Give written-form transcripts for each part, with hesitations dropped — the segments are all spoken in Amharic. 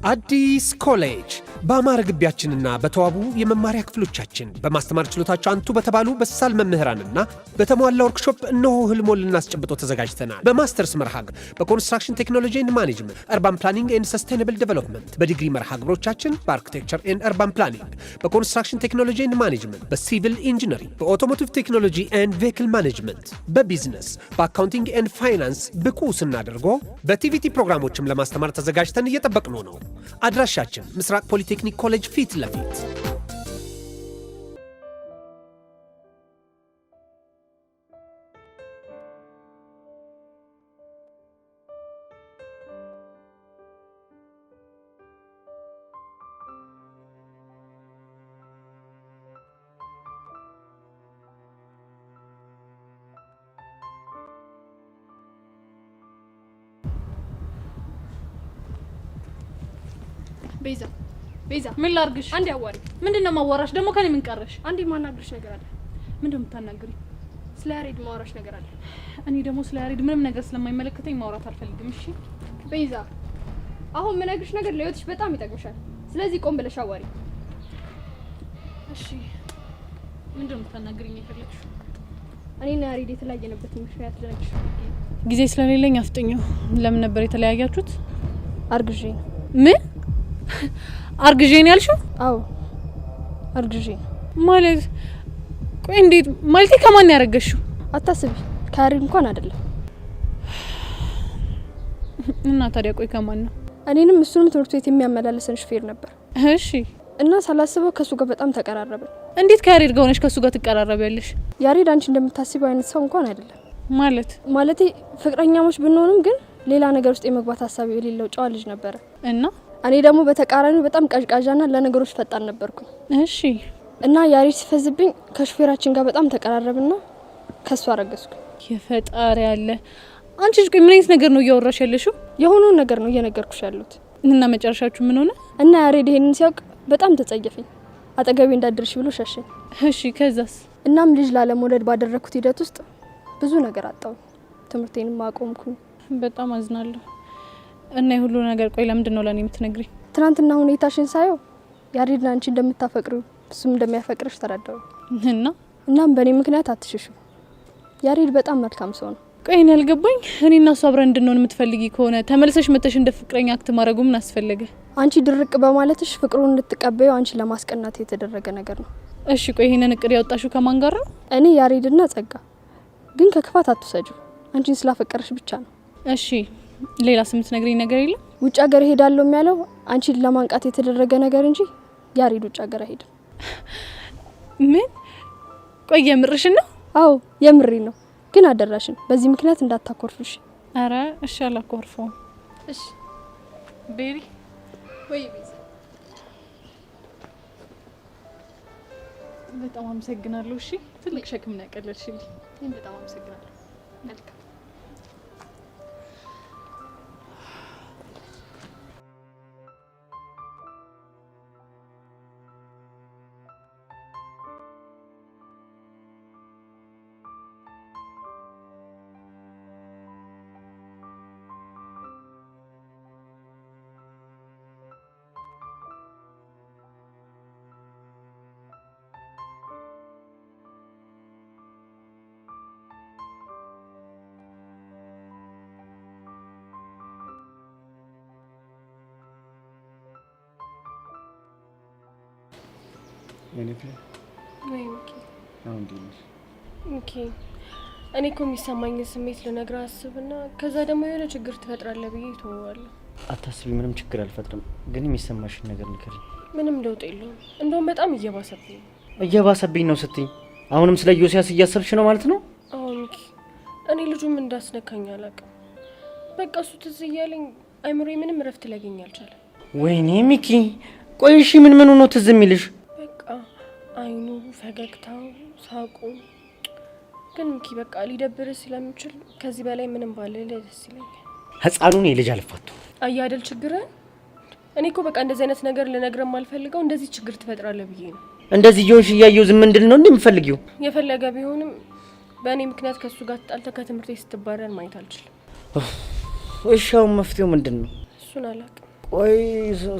አዲስ ኮሌጅ በአማረ ግቢያችንና በተዋቡ የመማሪያ ክፍሎቻችን በማስተማር ችሎታቸው አንቱ በተባሉ በሳል መምህራንና በተሟላ ወርክሾፕ እነሆ ህልሞን ልናስጨብጦ ተዘጋጅተናል። በማስተርስ መርሃ ግብር በኮንስትራክሽን ቴክኖሎጂ ኤንድ ማኔጅመንት፣ አርባን ፕላኒንግ ኤንድ ሰስቴናብል ዴቨሎፕመንት፣ በዲግሪ መርሃ ግብሮቻችን በአርኪቴክቸር ኤንድ አርባን ፕላኒንግ፣ በኮንስትራክሽን ቴክኖሎጂ ኤንድ ማኔጅመንት፣ በሲቪል ኢንጂነሪንግ፣ በኦቶሞቲቭ ቴክኖሎጂ ኤንድ ቬሂክል ማኔጅመንት፣ በቢዝነስ፣ በአካውንቲንግ ኤንድ ፋይናንስ ብቁ ስናደርጎ በቲቪቲ ፕሮግራሞችም ለማስተማር ተዘጋጅተን እየጠበቅነው ነው። አድራሻችን ምስራቅ ፖሊቴክኒክ ኮሌጅ ፊት ለፊት። ቤዛ ምን ላርግሽ? አንዴ አዋሪ። ምንድነው ማዋራሽ? ደግሞ ከኔ ምን ቀረሽ? አንዴ ማናግርሽ ነገር አለ። ምንድነው የምታናግሪ? ስለ ያሬድ ማውራሽ ነገር አለ። እኔ ደግሞ ስለ ያሬድ ምንም ነገር ስለማይመለከተኝ ማውራት አልፈልግም። እሺ ቤዛ፣ አሁን ምነግርሽ ነገር ለህይወትሽ በጣም ይጠቅምሻል። ስለዚህ ቆም ብለሽ አዋሪ። እሺ ምንድነው የምታናግሪኝ የፈለግሽው? እኔና ያሬድ የተለያየንበት ምክንያት ልነግርሽ። ጊዜ ስለሌለኝ አፍጥኘው። ለምን ነበር የተለያያችሁት? አርግዤ። ምን አርግዤ ነው ያልሽው? አዎ አርግዤ ማለት። ቆይ እንዴት ማለት? ከማን ያረገሽው? አታስቢ፣ ከያሬድ እንኳን አይደለም። እና ታዲያ ቆይ ከማን ነው? እኔንም እሱንም ትምህርት ቤት የሚያመላለሰን ሹፌር ነበር። እሺ። እና ሳላስበው ከሱ ጋር በጣም ተቀራረብን። እንዴት ከያሬድ ጋር ሆነሽ ከሱ ጋር ትቀራረቢያለሽ? ያሬድ አንቺ እንደምታስቢው አይነት ሰው እንኳን አይደለም። ማለቴ ፍቅረኛሞች ብንሆንም ግን ሌላ ነገር ውስጥ የመግባት ሐሳብ የሌለው ጨዋ ልጅ ነበረ። እና እኔ ደግሞ በተቃራኒው በጣም ቀዥቃዣና ለነገሮች ፈጣን ነበርኩኝ። እሺ። እና ያሬድ ሲፈዝብኝ ከሹፌራችን ጋር በጣም ተቀራረብና ከሱ አረገዝኩ። የፈጣሪ ያለ አንቺ ምን አይነት ነገር ነው እያወራሽ ያለሽው? የሆነውን ነገር ነው እየነገርኩሽ ያለሁት። እና መጨረሻችሁ ምን ሆነ? እና ያሬድ ይሄንን ሲያውቅ በጣም ተጸየፈኝ። አጠገቤ እንዳደርሽ ብሎ ሸሸኝ። እሺ ከዛስ? እናም ልጅ ላለመውለድ ባደረኩት ሂደት ውስጥ ብዙ ነገር አጣሁ። ትምህርቴንም አቆምኩኝ። በጣም አዝናለሁ። እና ይሁሉ ነገር ቆይ ለምንድን ነው ለኔ የምትነግሪኝ? ትናንትና ሁኔታሽን ሳየው ያሬድ አንቺ እንደምታፈቅሪው እሱም እንደሚያፈቅርሽ ተረዳሁ። እናም በእኔ ምክንያት አትሽሹ። ያሬድ በጣም መልካም ሰው ነው። ቆይ እኔ ያልገባኝ እኔና እሱ አብረን እንድንሆን የምትፈልጊ ከሆነ ተመልሰሽ መተሽ እንደ ፍቅረኛ አክት ማድረጉ ምን አስፈለገ? አንቺ ድርቅ በማለትሽ ፍቅሩን እንድትቀበዩ አንቺ ለማስቀናት የተደረገ ነገር ነው። እሺ ቆይ ይሄንን እቅድ ያወጣሽው ከማን ጋር ነው? እኔ ያሬድና ጸጋ። ግን ከክፋት አትሰጂው። አንቺን ስላፈቀርሽ ብቻ ነው። እሺ ሌላ ስምት ነግሪኝ ነገር የለም? ውጭ ሀገር ሄዳለሁ የሚያለው አንቺን ለማንቃት የተደረገ ነገር እንጂ ያሬድ ውጭ ሀገር አይሄድም። ምን? ቆይ የምርሽን ነው? አዎ የምሪ ነው። ግን አደራሽን በዚህ ምክንያት እንዳታኮርፍሽ። አረ እሺ አላኮርፈውም። እሺ ቤሪ ወይ ቤዛ፣ በጣም አመሰግናለሁ። እሺ ትልቅ ሸክም ነው ያቀለልሽልኝ። እኔም በጣም አመሰግናለሁ። መልካም እኔ እኮ የሚሰማኝ ስሜት ልነግርህ አስብና ከዛ ደግሞ የሆነ ችግር ትፈጥራለህ ብዬ ተወዋለሁ። አታስቢ፣ ምንም ችግር አልፈጥርም። ግን የሚሰማሽን ነገር ንገሪኝ። ምንም ለውጥ የለውም። እንደውም በጣም እየባሰብኝ ነው ስትይ አሁንም ስለ ዮሲያስ እያሰብሽ ነው ማለት ነው? አዎ ሚኪ፣ እኔ ልጁም እንዳስነካኝ አላውቅም። በቃ እሱ ትዝ እያለኝ አይምሮዬ ምንም እረፍት ሊያገኝ አልቻለም። ወይኔ ሚኪ፣ ቆይ እሺ ምን ሆኖ ትዝ የሚልሽ? በቃ አይኑ፣ ፈገግታው፣ ሳቁ። ግን ሚኪ በቃ ሊደብርህ ስለሚችል ከዚህ በላይ ምንም ባልልህ ደስ ይለኛል። ህፃኑን የልጅ አልፋቱ አያደል ችግርህ። እኔ እኮ በቃ እንደዚህ አይነት ነገር ልነግርህ የማልፈልገው እንደዚህ ችግር ትፈጥራለህ ብዬ ነው። እንደዚህ ይሆንሽ እያየሁ ዝም እንድል ነው እንደምፈልጊው? የፈለገ ቢሆንም በእኔ ምክንያት ከሱ ጋር ተጣልተህ ከትምህርት ስትባረር ማየት አልችልም። እሺ አሁን መፍትሄው ምንድን ነው? እሱን አላውቅም። ቆይ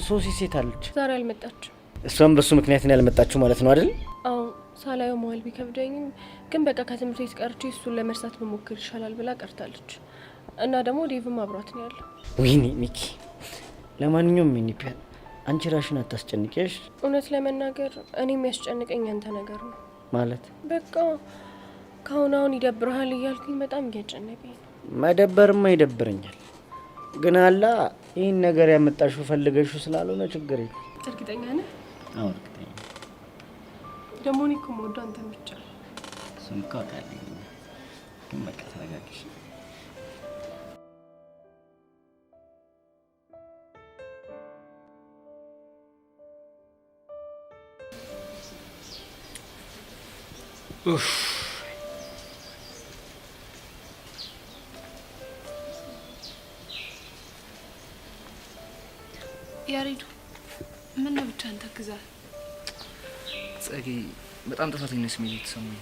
ሶሲ ሴት አለች? ዛሬ አልመጣችም። እሷም በሱ ምክንያት ነው ያልመጣችሁ ማለት ነው አይደል? አዎ ሳላየው መዋል ቢከብደኝም ግን በቃ ከትምህርት ቤት ቀርቼ እሱን ለመርሳት መሞከር ይሻላል ብላ ቀርታለች። እና ደግሞ ዴቭም አብሯት ነው ያለው። ወይኔ ሚኪ፣ ለማንኛውም ሚኒፒያ አንቺ ራሽን አታስጨንቂሽ። እውነት ለመናገር እኔ የሚያስጨንቀኝ አንተ ነገር ነው ማለት። በቃ ካሁን ይደብርሃል እያልኩኝ በጣም እያጨነቀኝ ነው። መደበርማ ይደብረኛል፣ ግን አላ ይህን ነገር ያመጣሽው ፈልገሽው ስላልሆነ ችግር የለም። እርግጠኛ ነህ? አዎ እርግጠኛ። ደግሞ እኔ እኮ የምወደው አንተን ብቻ ነው። እሱን እኮ አውቃለሁ፣ ግን በቃ ተረጋግሽ። ያሬዱ ምን ነው ብቻህን ተክዛል? ጸጊ በጣም ጥፋተኛ ስሜት የተሰማኝ።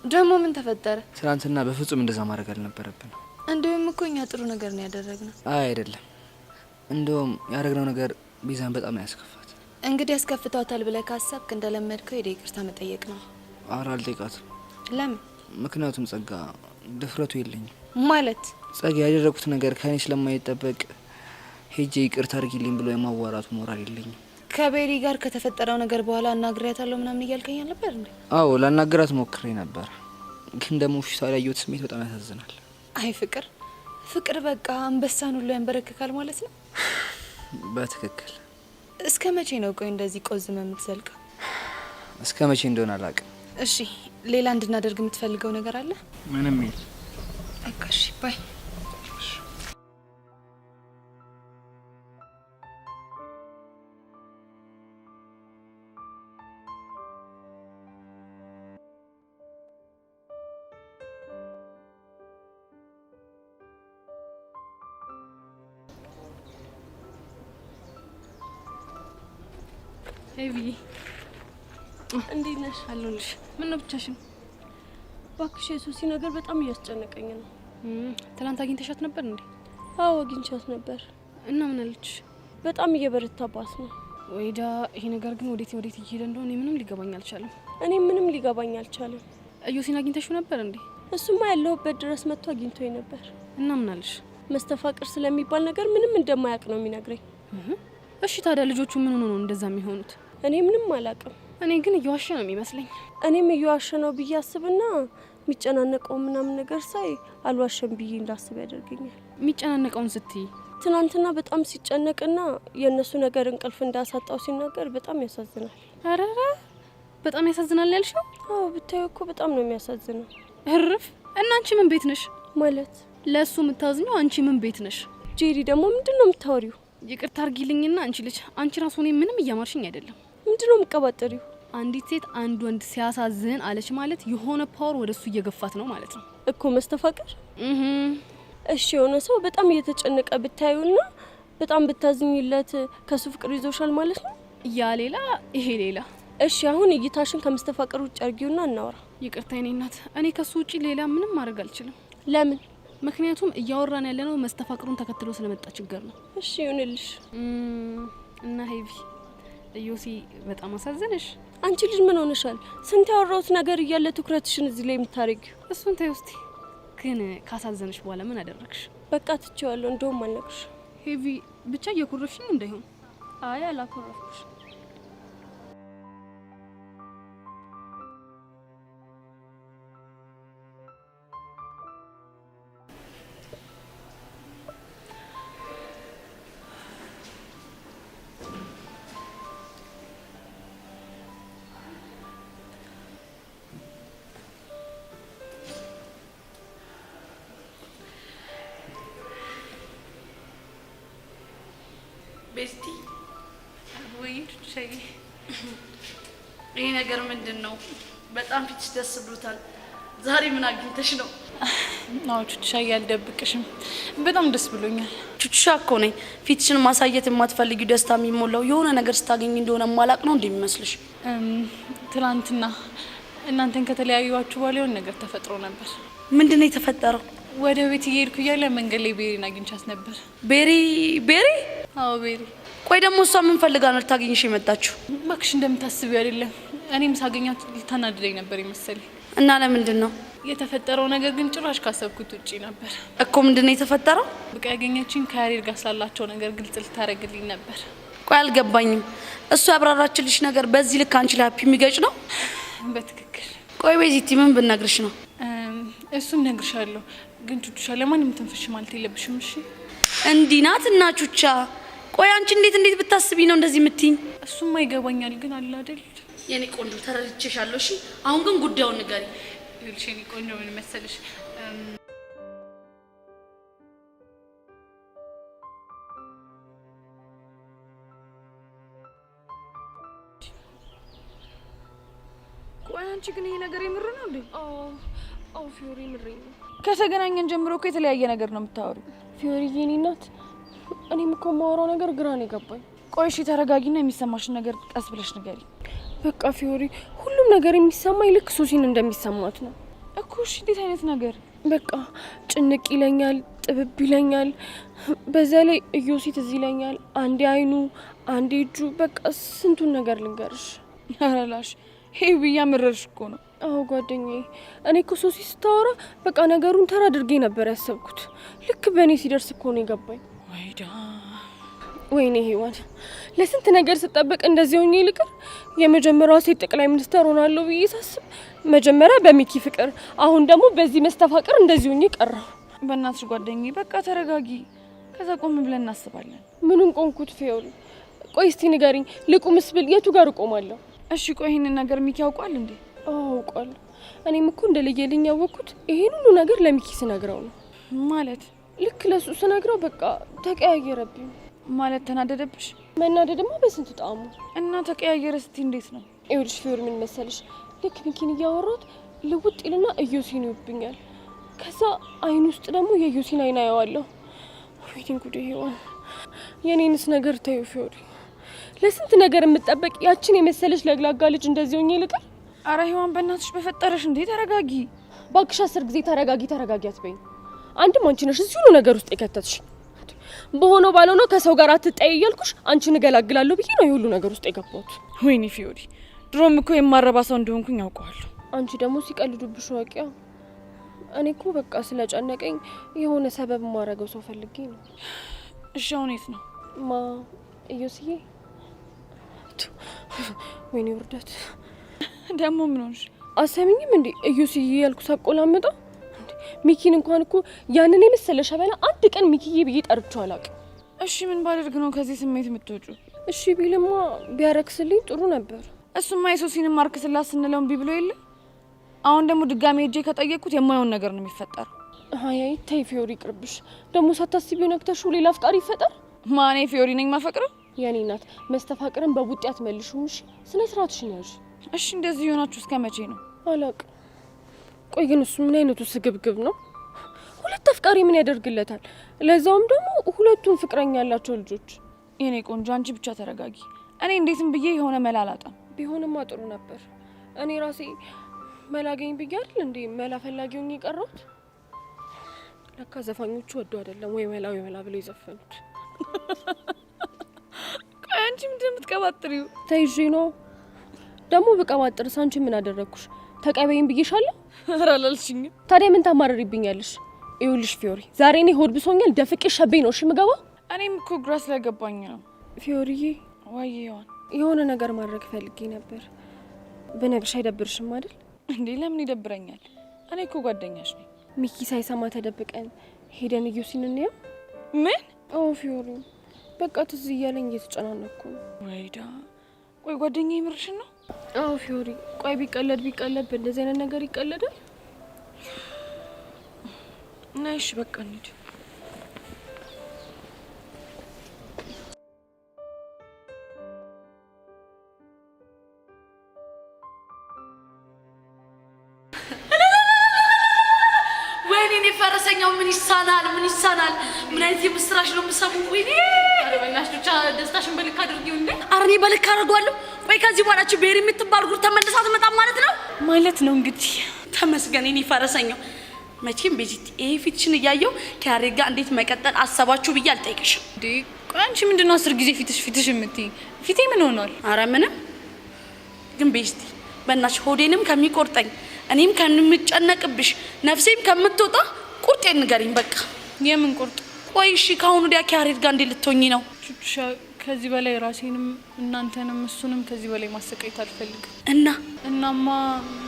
ደግሞ ምን ተፈጠረ? ትናንትና በፍጹም እንደዛ ማድረግ አልነበረብን። እንደውም እኮ እኛ ጥሩ ነገር ነው ያደረግነው። አይ አይደለም፣ እንደውም ያደረግነው ነገር ቤዛን በጣም ነው ያስከፋት። እንግዲህ ያስከፍቷታል ብለህ ካሰብክ እንደለመድከው ሄደህ ይቅርታ መጠየቅ ነው። ኧረ አልጠይቃትም። ለምን? ምክንያቱም ጸጋ ድፍረቱ የለኝም። ማለት ጸጋ ያደረኩት ነገር ከኔ ስለማይጠበቅ ሄጄ ይቅርታ አድርጊልኝ ብሎ የማዋራቱ ሞራል የለኝም። ከቤሪ ጋር ከተፈጠረው ነገር በኋላ አናግሬያታለሁ ምናምን እያልከኝ ነበር እንዴ? አዎ ላናገራት ሞክሬ ነበር፣ ግን ደግሞ ፊቷ ላይ ያየሁት ስሜት በጣም ያሳዝናል። አይ ፍቅር በቃ አንበሳን ሁሉ ያንበረክካል ማለት ነው። በትክክል። እስከ መቼ ነው ቆይ እንደዚህ ቆዝመ የምትዘልቀው? እስከ መቼ እንደሆነ አላውቅም። እሺ ሌላ እንድናደርግ የምትፈልገው ነገር አለ? ምንም የለም። በቃ እሺ ባይ። ሄቪ እንዴት ነሽ? አለሁልሽ። ምን ነው ብቻሽን? እባክሽ የሱሲ ነገር በጣም እያስጨነቀኝ ነው። ትናንት አግኝተሻት ነበር እንዴ? አዎ አግኝቻት ነበር። እና ምን አለች? በጣም እየበረታባት ነው። ወይዳ ይሄ ነገር ግን ወዴት እየሄደ እንደሆነ ምንም ሊገባኝ አልቻለም። እኔ ምንም ሊገባኝ አልቻለም። እዮሲን አግኝተሽው ነበር እንዴ? እሱማ ያለሁበት ድረስ መጥቶ አግኝቶኝ ነበር። እና ምን አለሽ? መስተፋቅር ስለሚባል ነገር ምንም እንደማያውቅ ነው የሚነግረኝ። እሺ ታዲያ ልጆቹ ምን ሆኖ ነው እንደዛ የሚሆኑት? እኔ ምንም አላውቅም። እኔ ግን እየዋሸ ነው የሚመስለኝ። እኔም እየዋሸ ነው ብዬ አስብና የሚጨናነቀው ምናምን ነገር ሳይ አልዋሸም ብዬ እንዳስብ ያደርገኛል። የሚጨናነቀውን ስትይ? ትናንትና በጣም ሲጨነቅና የእነሱ ነገር እንቅልፍ እንዳሳጣው ሲናገር በጣም ያሳዝናል። አረረ በጣም ያሳዝናል ያልሽው? አዎ ብታዩ እኮ በጣም ነው የሚያሳዝነው። እርፍ። እና አንቺ ምን ቤት ነሽ? ማለት ለሱ የምታዝኘው አንቺ ምን ቤት ነሽ? ጄሪ ደግሞ ምንድነው የምታወሪው? ይቅርታ አርጊልኝና አንቺ ልጅ፣ አንቺ ራሱ እኔ ምንም እያማርሽኝ አይደለም። ምንድነው የምትቀባጥሪው? አንዲት ሴት አንድ ወንድ ሲያሳዝን አለች ማለት የሆነ ፓወር ወደሱ እየገፋት ነው ማለት ነው እኮ መስተፋቅር። እሺ የሆነ ሰው በጣም እየተጨነቀ ብታዩና በጣም ብታዝኝለት ከሱ ፍቅር ይዞሻል ማለት ነው? ያ ሌላ ይሄ ሌላ። እሺ አሁን እይታሽን ከመስተፋቅር ውጭ አርጊውና እናወራ። ይቅርታ የኔ እናት፣ እኔ ከሱ ውጪ ሌላ ምንም ማድረግ አልችልም። ለምን? ምክንያቱም እያወራን ያለነው መስተፋቅሩን ተከትሎ ስለመጣ ችግር ነው። እሺ ይሁንልሽ። እና ሄቪ እዮሲ በጣም አሳዘነሽ? አንቺ ልጅ ምን ሆነሻል? ስንት ያወራሁት ነገር እያለ ትኩረትሽን እዚህ ላይ የምታረጊው? እሱን ተይ ውስቲ። ግን ካሳዘነሽ በኋላ ምን አደረግሽ? በቃ ትቼዋለሁ። እንደውም አልነግርሽ። ሄቪ ብቻ እየኮረፍሽኝ እንዳይሆን። አይ አላኮረፍኩሽ። ቤስቲ ወይ ሸይ ይሄ ነገር ምንድነው? በጣም ፊትሽ ደስ ብሎታል። ዛሬ ምን አግኝተሽ ነው? አዎ ቹቻ፣ ያልደብቅሽም በጣም ደስ ብሎኛል። ቹቻ እኮ ነኝ። ፊትሽን ማሳየት የማትፈልጊው ደስታ የሚሞላው የሆነ ነገር ስታገኝ እንደሆነ ማላቅ ነው እንደሚመስልሽ? ትናንትና እናንተን ከተለያዩዋችሁ በኋላ የሆነ ነገር ተፈጥሮ ነበር። ምንድነው የተፈጠረው? ወደ ቤት እየሄድኩ እያለ መንገድ ላይ ቤሪን አግኝቻት ነበር። ቤሪ? አዎ ቤሪ። ቆይ ደግሞ እሷ ምን ፈልጋ ነው ልታገኝሽ የመጣችሁ? እባክሽ እንደምታስቢው አይደለም። እኔም ሳገኛት ልታናድደኝ ነበር ይመስለኝ። እና ለምንድን ነው የተፈጠረው ነገር ግን ጭራሽ ካሰብኩት ውጪ ነበር እኮ። ምንድን ነው የተፈጠረው? በቃ ያገኘችኝ ከያሬድ ጋር ስላላቸው ነገር ግልጽ ልታረግልኝ ነበር። ቆይ አልገባኝም። እሱ ያብራራችልሽ ነገር በዚህ ልክ አንቺ ላይ ሃፒ የሚገጭ ነው? በትክክል። ቆይ ቤዚቲ ምን ብነግርሽ ነው? እሱን ነግርሻለሁ፣ ግን ቹቹሻ ለማንም ትንፍሽ ማለት የለብሽም እሺ? እንዲህ ናት እና ቹቻ። ቆይ አንቺ እንዴት ብታስቢ ነው እንደዚህ የምትይኝ? እሱማ ይገባኛል፣ ግን አለ አይደል የኔ ቆንጆ ተረድቼሻለሁ። እሺ አሁን ግን ጉዳዩን ንገሪ። ይልሽ የኔ ቆንጆ ምን መሰለሽ ቆይ አንቺ ግን ይሄ ነገር የምር ነው እንዴ? አዎ ፊዮሪ ምሬ ነው። ከተገናኘን ጀምሮ እኮ የተለያየ ነገር ነው የምታወሪው። ፊዮሪ የኔ እናት፣ እኔም እኮ የማወራው ነገር ግራ ነው የገባኝ። ቆይ እሺ ተረጋጊና የሚሰማሽን ነገር ቀስ ብለሽ ንገሪ። በቃ ፊዮሪ፣ ሁሉም ነገር የሚሰማኝ ልክ ሶሲን እንደሚሰማት ነው እኮ። እሺ እንዴት አይነት ነገር? በቃ ጭንቅ ይለኛል፣ ጥብብ ይለኛል። በዛ ላይ እዮሲ ትዝ ይለኛል። አንዴ አይኑ፣ አንዴ እጁ፣ በቃ ስንቱን ነገር ልንገርሽ። ያላላሽ ሄይ ብያ ምረርሽ እኮ ነው። አዎ ጓደኛዬ፣ እኔ እኮ ሶሲ ስታወራ በቃ ነገሩን ተራ አድርጌ ነበር ያሰብኩት። ልክ በእኔ ሲደርስ እኮ ነው የገባኝ። ወይዳ ወይኔ ሄዋን፣ ለስንት ነገር ስጠብቅ እንደዚህ ሆኜ ልቅር። የመጀመሪያዋ ሴት ጠቅላይ ሚኒስትር ሆናለሁ ብዬ ሳስብ መጀመሪያ በሚኪ ፍቅር፣ አሁን ደግሞ በዚህ መስተፋቅር እንደዚህ ሆኜ ቀረሁ። በእናትሽ ጓደኛዬ በቃ ተረጋጊ፣ ከዛ ቆም ብለን እናስባለን። ምኑን ቆምኩት ፊዮሪ? ቆይ እስቲ ንገሪኝ፣ ልቁምስ ብል የቱ ጋር እቆማለሁ? እሺ ቆይ ይሄንን ነገር ሚኪ ያውቃል እንዴ? አዎ አውቃለሁ። እኔም እኮ እንደለየልኝ ያወቅኩት ይሄን ሁሉ ነገር ለሚኪ ስነግረው ነው። ማለት ልክ ለሱ ስነግረው በቃ ተቀያየረብኝ። ማለት ተናደደብሽ? መናደድማ በስንት ጣሙ እና ተቀያየረ ስቲ እንዴት ነው? ይኸውልሽ ፊዮሪ ምን መሰልሽ፣ ልክ ሚኪን እያወራሁት ልውጥ ይልና እዮሲን ይውብኛል። ከዛ አይን ውስጥ ደግሞ የእዮሲን አይን አየዋለሁ። ወይኔ ጉዴ ሄዋን፣ የኔንስ ነገር ተይው ፊዮሪ። ለስንት ነገር የምጠበቅ ያችን የመሰለች ለግላጋ ልጅ እንደዚህ ሆኜ ልቀር? አረ ሄዋን በእናትሽ በፈጠረሽ እንዴ ተረጋጊ። ባክሽ 10 ጊዜ ተረጋጊ አትበይኝ። አንድም አንቺ ነሽ እዚህ ሁሉ ነገር ውስጥ የከተትሽ። በሆነው ባልሆነው ከሰው ጋር አትጣይ እያልኩሽ አንቺን እገላግላለሁ ብዬ ነው የሁሉ ነገር ውስጥ የገባሁት። ወይኔ ፊዮሪ፣ ድሮም እኮ የማረባ ሰው እንደሆንኩኝ ያውቀዋለሁ። አንቺ ደግሞ ሲቀልዱብሽ ዋቂያ። እኔ እኮ በቃ ስለጨነቀኝ የሆነ ሰበብ ማረገው ሰው ፈልጌ ነው። እሺ አሁን የት ነው? እዮስዬ። ወይኔ ውርደት። ደግሞ ምን ሆንሽ? አሰሚኝም እንዴ እዮስዬ ያልኩ ሳቆላመጣ ሚኪን እንኳን እኮ ያንን የመሰለ ሸበላ አንድ ቀን ሚኪዬ ብዬ ጠርቼው አላውቅም። እሺ ምን ባደርግ ነው ከዚህ ስሜት የምትወጪው? እሺ ቢልማ ቢያረክስልኝ ጥሩ ነበር። እሱማ የሶሲንም ማርክስላት ስንለው እምቢ ብሎ የለ። አሁን ደግሞ ድጋሜ ሄጄ ከጠየቅኩት የማይሆን ነገር ነው የሚፈጠረው። አይ ተይ ፊዮሪ ይቅርብሽ። ደግሞ ሳታስቢው ነክተሽው ሌላ አፍቃሪ ይፈጠር። ማኔ ፊዮሪ ነኝ ማፈቅረው? የኔ እናት መስተፋቅርን በቡጤ አትመልሹም። እሺ ስነ ስርዓትሽን ያዥ። እሺ እንደዚህ የሆናችሁ እስከ መቼ ነው? አላውቅም። ቆይ ግን እሱ ምን አይነቱ ስግብግብ ነው? ሁለት አፍቃሪ ምን ያደርግለታል? ለዛውም ደግሞ ሁለቱም ፍቅረኛ ያላቸው ልጆች። የኔ ቆንጆ አንቺ ብቻ ተረጋጊ። እኔ እንዴትም ብዬ የሆነ መላ አላጣም። ቢሆንማ ጥሩ ነበር። እኔ ራሴ መላገኝ ብዬ አይደል እንዴ መላ ፈላጊውን የቀረሁት። ለካ ዘፋኞቹ ወዶ አይደለም ወይ መላ ብለው የዘፈኑት። ቆይ አንቺ ምንድን የምትቀባጥሪው? ተይዤ ነው ደግሞ ብቀባጥርስ አንቺ ምን አደረግኩሽ? ተቀበይኝ ብዬሻለሁ። ኧረ አላልሽኝም። ታዲያ ምን ታማርሪብኛለሽ? ይኸውልሽ ፊዮሪ፣ ዛሬ እኔ ሆድ ብሶኛል። ደፍቄ ሸቤኝ ነው እሺ የምገባው። እኔም እኮ ግራ ስለገባኝ ነው። ፊዮሪዬ፣ ወይ የሆነ ነገር ማድረግ ፈልጌ ነበር። ብነግርሽ አይደብርሽም አይደል? እንዴ ለምን ይደብረኛል? እኔ እኮ ጓደኛሽ ነኝ። ሚኪ ሳይሰማ ተደብቀን ሄደን እዮሲን እንየው። ምን? ኦ ፊዮሪ፣ በቃ ትዝ እያለኝ እየተጨናነኩ ነው። ወይዳ፣ ቆይ ጓደኛዬ የምርሽን ነው? አዎ ፊዮሪ፣ ቆይ ቢቀለድ በእንደዚህ አይነት ነገር ይቀለዳል? ነሽ በቃ እንሂድ። ወይኔ ፈረሰኛው ምን ይሳናል? ምን አይነት የምስራች ነው የምሰሙ? ወይኔ አረበናሽ ብቻ ደስታሽን በልክ አድርጊው እንዴ። አርኔ በልክ አድርጓለሁ። ቆይ ከዚህ በኋላችሁ ቤሪ የምትባል ጉር ተመልሳ ትመጣ ማለት ነው እንግዲህ። ተመስገን የኔ ፈረሰኛው። መቼም ቤዚቲ ይሄ ፊትሽን እያየው ከያሬድ ጋር እንዴት መቀጠል አሰባችሁ ብዬ አልጠይቅሽም። እንዴ ቆይ አንቺ ምንድነው 10 ጊዜ ፊትሽ የምትይ? ፊቴ ምን ሆኗል? አረ ምንም። ግን ቤዚቲ በእናትሽ ሆዴንም ከሚቆርጠኝ እኔም ከምጨነቅብሽ ነፍሴም ከምትወጣ ቁርጤን ንገሪኝ በቃ። የምን ቁርጥ? ቆይ እሺ ከአሁኑ ወዲያ ከያሬድ ጋር እንዴት ልትሆኚ ነው? ቹቹሻ ከዚህ በላይ ራሴንም እናንተንም እሱንም ከዚህ በላይ ማሰቃየት አልፈልግም። እናማ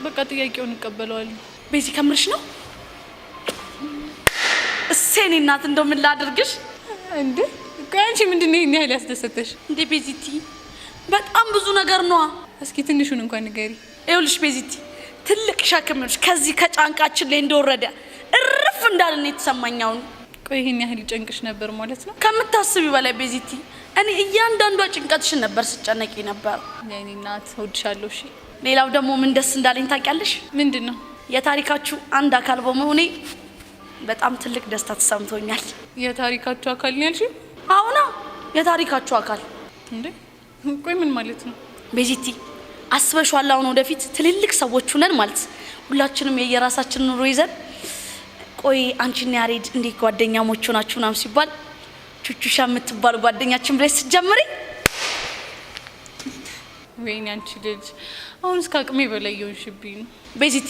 በቃ ጥያቄውን እቀበለዋለሁ። ቤዚ ከምርሽ ነው? እሴኔ እናት እንደው ምን ላድርግሽ? እንዴ ቆይ አንቺ ምንድነው ይሄን ያህል ያስደሰተሽ? እንዴ ቤዚቲ በጣም ብዙ ነገር ነው። እስኪ ትንሹን እንኳን ንገሪ። ይኸውልሽ ቤዚቲ ትልቅ ሸክም ነው ከዚህ ከጫንቃችን ላይ እንደወረደ እርፍ እንዳለን የተሰማኛው። ቆይ ይሄን ያህል ጨንቅሽ ነበር ማለት ነው? ከምታስቢ በላይ ቤዚቲ እኔ እያንዳንዷ ጭንቀትሽን ነበር ስጨነቂ ነበር። የኔ እናት እወድሻለሁ። እሺ ሌላው ደግሞ ምን ደስ እንዳለኝ ታውቂያለሽ? ምንድነው? የታሪካችሁ አንድ አካል በመሆኔ በጣም ትልቅ ደስታ ተሰምቶኛል። የታሪካችሁ አካል ነው ያልሽኝ? አሁን የታሪካችሁ አካል። እንዴ ቆይ ምን ማለት ነው? ቤዚቲ አስበሽዋል? አሁን ወደፊት ትልልቅ ሰዎች ሆነን ማለት ሁላችንም የየራሳችንን ኑሮ ይዘን ቆይ አንቺና ያሬድ እንዴት ጓደኛሞች ሆናችሁ ምናምን ሲባል ቹቹሻ የምትባል ጓደኛችን ብለሽ ስትጀምሪ ወይኔ አንቺ ልጅ አሁን እስከ አቅሜ በላይ የሆንሽብኝ ነው። ቤዚቲ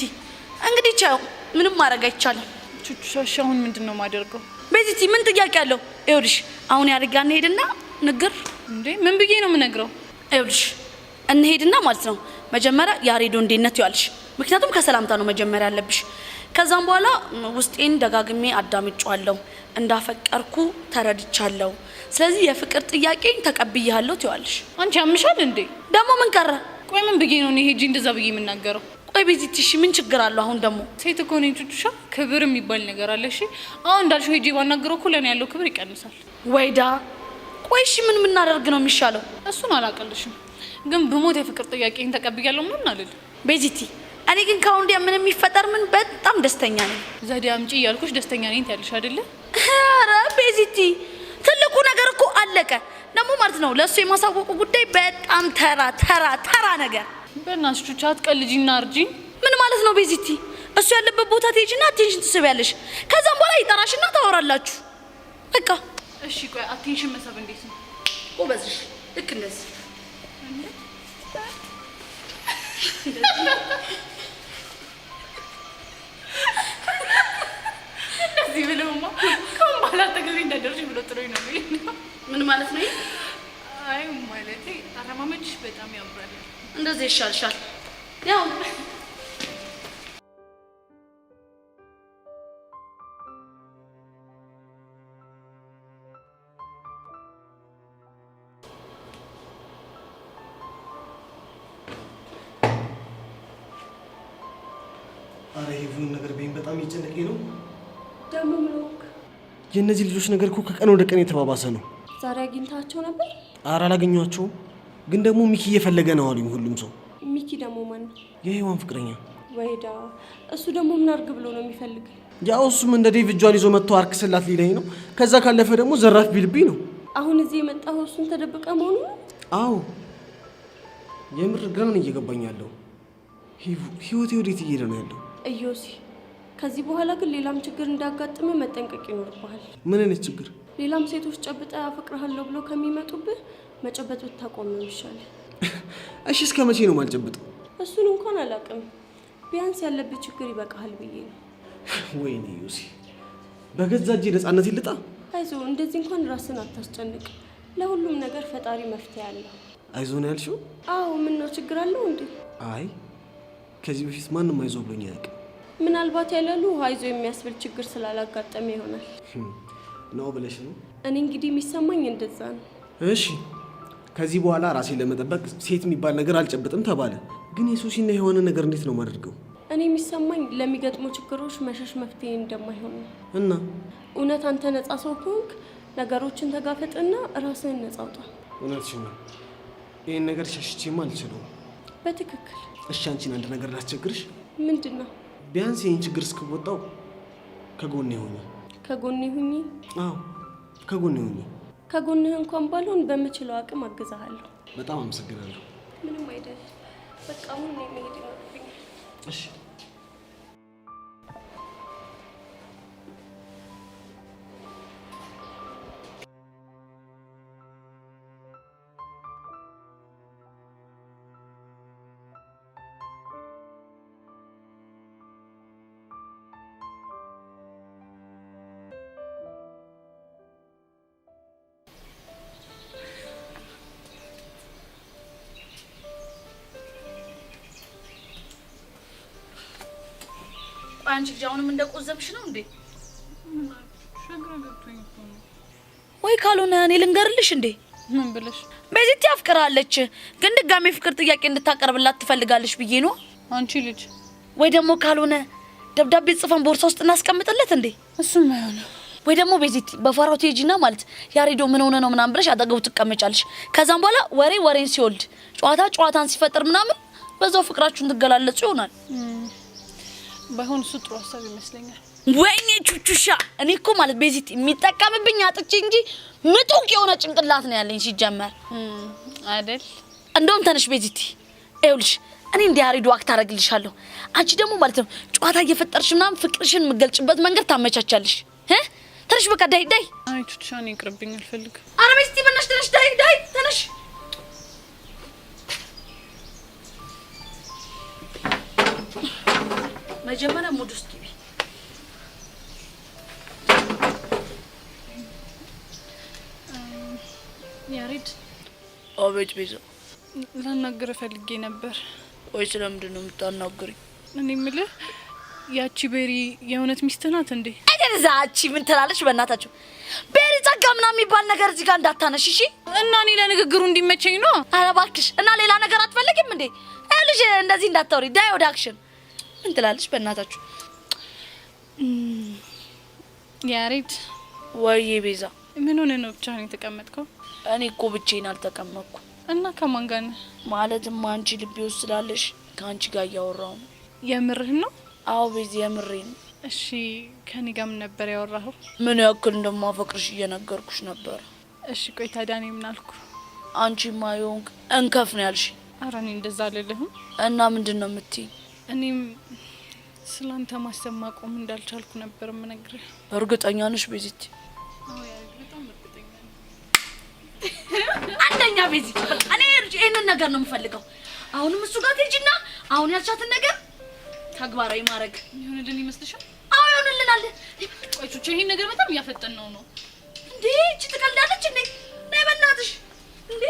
እንግዲህ ቻው ምንም ማድረግ አይቻልም። ቹቹሻ አሁን ምንድነው ማደርገው? ቤዚቲ ምን ጥያቄ አለው? ይኸውልሽ አሁን ያሬድ ጋር እንሄድና ንግር። እንዴ ምን ብዬ ነው የምነግረው? ይኸውልሽ እንሄድና ማለት ነው መጀመሪያ ያሬድ እንዴነት ይዋልሽ። ምክንያቱም ከሰላምታ ነው መጀመሪያ ያለብሽ። ከዛም በኋላ ውስጤን ደጋግሜ አዳምጫለሁ፣ እንዳፈቀርኩ ተረድቻለሁ። ስለዚህ የፍቅር ጥያቄን ተቀብያለሁ ትይዋለሽ። አንቺ ያምሻል እንዴ? ደግሞ ምን ቀረ? ቆይ ምን ብዬ ነው እኔ ሄጂ እንደዛ ብዬ የምናገረው? ቆይ ቤዚቲ እሺ ምን ችግር አለው? አሁን ደግሞ ሴት እኮ ነኝ ቹቹሻ፣ ክብር የሚባል ነገር አለ። እሺ አሁን እንዳልሽው ሄጂ ባናገረው እኮ ለኔ ያለው ክብር ይቀንሳል። ወይዳ ቆይ እሺ ምን ምናደርግ ነው የሚሻለው? እሱን አላቀልሽም፣ ግን በሞት የፍቅር ጥያቄን ተቀብያለሁ ምን አልል። ቤዚቲ እኔ ግን ካሁን ዲያ ምን የሚፈጠር ምን በጣም ደስተኛ ነኝ። ዘዴ አምጪ እያልኩሽ ደስተኛ ነኝ ትያለሽ አይደለ? ኧረ ቤዚቲ ትልቁ ነገር እኮ አለቀ። ደግሞ ማለት ነው ለእሱ የማሳወቁ ጉዳይ በጣም ተራ ነገር። በእናትሽ ቹቻ አትቀልጂና እርጂኝ። ምን ማለት ነው ቤዚቲ? እሱ ያለበት ቦታ ትሄጂና አቴንሽን ትስቢያለሽ። ከዛም በኋላ ይጠራሽና ታወራላችሁ በቃ። እሺ ቆይ አቴንሽን መሳብ እንዴት ነው? ጎበዝሽ ልክ እንደዚህ እንደዚህ ብለውማ ከምን በኋላ ተገቢ እንዳደርሽ ብሎ ጥሮኝ ነው። ምን ማለት ነው? አይ ማለቴ አረማመድሽ በጣም ያምራል። እንደዚህ ይሻልሻል። ያው አረ ይሁን ነገር በይን በጣም እየጨነቀኝ ነው። ደግሞ ምን ሆንክ? የእነዚህ ልጆች ነገር እኮ ከቀን ወደ ቀን የተባባሰ ነው። ዛሬ አግኝታቸው ነበር? አረ አላገኘኋቸውም፣ ግን ደግሞ ሚኪ እየፈለገ ነው አሉኝ ሁሉም ሰው። ሚኪ ደግሞ ማን ነው? የሔዋን ፍቅረኛ። ወይዳ እሱ ደግሞ ምን አድርግ ብሎ ነው የሚፈልግ? ያው እሱም እንደ ዴቭ እጇን ይዞ መጥቶ አርክ ስላት ሊለኝ ነው። ከዛ ካለፈ ደግሞ ዘራፍ ቢልብኝ ነው። አሁን እዚህ የመጣው እሱን ተደብቀ መሆኑ ነው? አዎ የምር ግራ ነው እየገባኝ ያለው። ህይወቴ ወዴት እየሄደ ነው ያለው? እዮሲ ከዚህ በኋላ ግን ሌላም ችግር እንዳጋጥመ መጠንቀቅ ይኖርብሃል። ምን አይነት ችግር? ሌላም ሴቶች ጨብጠ አፈቅርሃለሁ ብሎ ከሚመጡብህ መጨበጥ ብታቆም ነው ይሻላል። እሺ እስከ መቼ ነው ማልጨብጠው? እሱን እንኳን አላውቅም፣ ቢያንስ ያለብህ ችግር ይበቃሃል ብዬ ነው። ወይኔ ዮሲ በገዛ እጄ ነፃነት ይልጣ። አይዞ እንደዚህ እንኳን ራስን አታስጨንቅ። ለሁሉም ነገር ፈጣሪ መፍትሄ አለው። አይዞ ነው ያልሽው? አዎ ምን ነው ችግር አለው እንዴ? አይ ከዚህ በፊት ማንም አይዞ ብሎኝ አያውቅም። ምናልባት ያለሉ አይዞ የሚያስብል ችግር ስላላጋጠመ ይሆናል ነው ብለሽ ነው? እኔ እንግዲህ የሚሰማኝ እንደዛ ነው። እሺ ከዚህ በኋላ ራሴን ለመጠበቅ ሴት የሚባል ነገር አልጨብጥም ተባለ። ግን የሱሲና የሆነ ነገር እንዴት ነው ማድርገው? እኔ የሚሰማኝ ለሚገጥሙ ችግሮች መሸሽ መፍትሄ እንደማይሆን ነው። እና እውነት አንተ ነፃ ሰው ከሆንክ ነገሮችን ተጋፈጥና ራስህን ነፃ አውጣ። እውነትሽ ነው። ይህን ነገር ሸሽቼማ አልችለውም። በትክክል። እሺ አንቺን አንድ ነገር ላስቸግርሽ። ምንድን ነው? ቢያንስ ይህን ችግር እስክወጣው ከጎኔ ሆኚ። ከጎኔ ሁኚ? አዎ ከጎኔ ሆኚ። ከጎንህ እንኳን ባልሆን በምችለው አቅም አግዛሃለሁ። በጣም አመሰግናለሁ። ምንም አይደል። በቃ አሁን እኔ መሄድ ይኖርብኛል። እሺ ቆይ አንቺ ልጅ አሁንም እንደቆዘምሽ ነው እንዴ? ወይ ካልሆነ እኔ ልንገርልሽ እንዴ? ምን ብለሽ? በዚት ያፍቅራለች ግን ድጋሜ ፍቅር ጥያቄ እንድታቀርብላት ትፈልጋለች ብዬ ነው። አንቺ ልጅ ወይ ደግሞ ካልሆነ ደብዳቤ ጽፈን ቦርሳ ውስጥ እናስቀምጥለት እንዴ? እሱም አይሆንም። ወይ ደግሞ በዚት በፋራው ቴጂና ማለት ያሬዶ ምን ሆነ ነው ምናምን ብለሽ አጠገቡ ትቀመጫለሽ። ከዛም በኋላ ወሬን ሲወልድ ጨዋታን ሲፈጥር ምናምን በዛው ፍቅራችሁን ትገላለጹ ይሆናል። ባይሆን እሱ ጥሩ ሀሳብ ይመስለኛል። ወይኔ ቹቹሻ እኔ እኮ ማለት በዚት የሚጠቀምብኝ አጥቼ እንጂ ምጡቅ የሆነ ጭንቅላት ነው ያለኝ ሲጀመር አይደል? እንደውም ተነሽ በዚት አይውልሽ እኔ እንደ ያሬዶ አክት አረግልሻለሁ። አንቺ ደግሞ ማለት ነው ጨዋታ እየፈጠርሽ ምናምን ፍቅርሽን መገልጭበት መንገድ ታመቻቻለሽ። ተነሽ በቃ ዳይ አይ ቹቹሻ እኔ ይቅርብኝ አልፈልግም። አረ በስቲ በእናትሽ ተነሽ ዳይ ተነሽ። መጀመሪያ ሙድ ውስጥ ግቢ። ያሬድ አቤት ቤዛ። ላናግርህ ፈልጌ ነበር። ወይ ስለምንድን ነው የምታናግሪኝ? እኔ የምልህ ያቺ ቤሪ የእውነት ሚስት ናት እንዴ? አይደዛቺ ምን ትላለች? በእናታችሁ ቤሪ ጸጋ ምናምን የሚባል ነገር እዚህ ጋር እንዳታነሽ እሺ? እና እኔ ለንግግሩ እንዲመቸኝ ነው። ኧረ እባክሽ እና ሌላ ነገር አትፈልጊም እንዴ? አይልሽ እንደዚህ እንዳታወሪ። ዳይ ወደ አክሽን። ምን ትላለች? በእናታችሁ ያሬድ። ወይ ቤዛ ምን ሆነ ነው ብቻህን የተቀመጥከው? እኔ እኮ ብቻዬን አልተቀመጥኩም። እና ከማን ጋር ነህ? ማለትም አንቺ ልቤ ውስጥ ስላለሽ ከአንቺ ጋር እያወራሁ ነው። የምርህን ነው? አዎ ቤዛ የምሬን። እሺ ከኔ ጋር ምን ነበር ያወራኸው? ምን ያክል እንደማፈቅርሽ እየነገርኩሽ ነበር። እሺ ቆይ ታዲያ እኔ ምን አልኩ? አንቺማ የሆንክ እንከፍ ነው ያልሽ። ኧረ እኔ እንደዛ አልልህም። እና ምንድን ነው የምትይኝ? እኔም ስላንተ ማሰብ ማቆም እንዳልቻልኩ ነበር የምነግርህ። እርግጠኛ ነሽ ቤዚት? አዎ ያሬድ በጣም እርግጠኛ ነኝ። አንደኛ ቤዚት በቃ እኔ ይሄንን ነገር ነው የምፈልገው። አሁንም እሱ ጋር ትሄጂና አሁን ያልሻትን ነገር ተግባራዊ ማድረግ ይሁንልን ይመስልሻል? አዎ ይሁንልናል። ቆይ ቹቹ ይሄን ነገር በጣም እያፈጠን ነው እንዴ? እቺ ትቀልዳለች እንዴ? ነይ በእናትሽ እንዴ!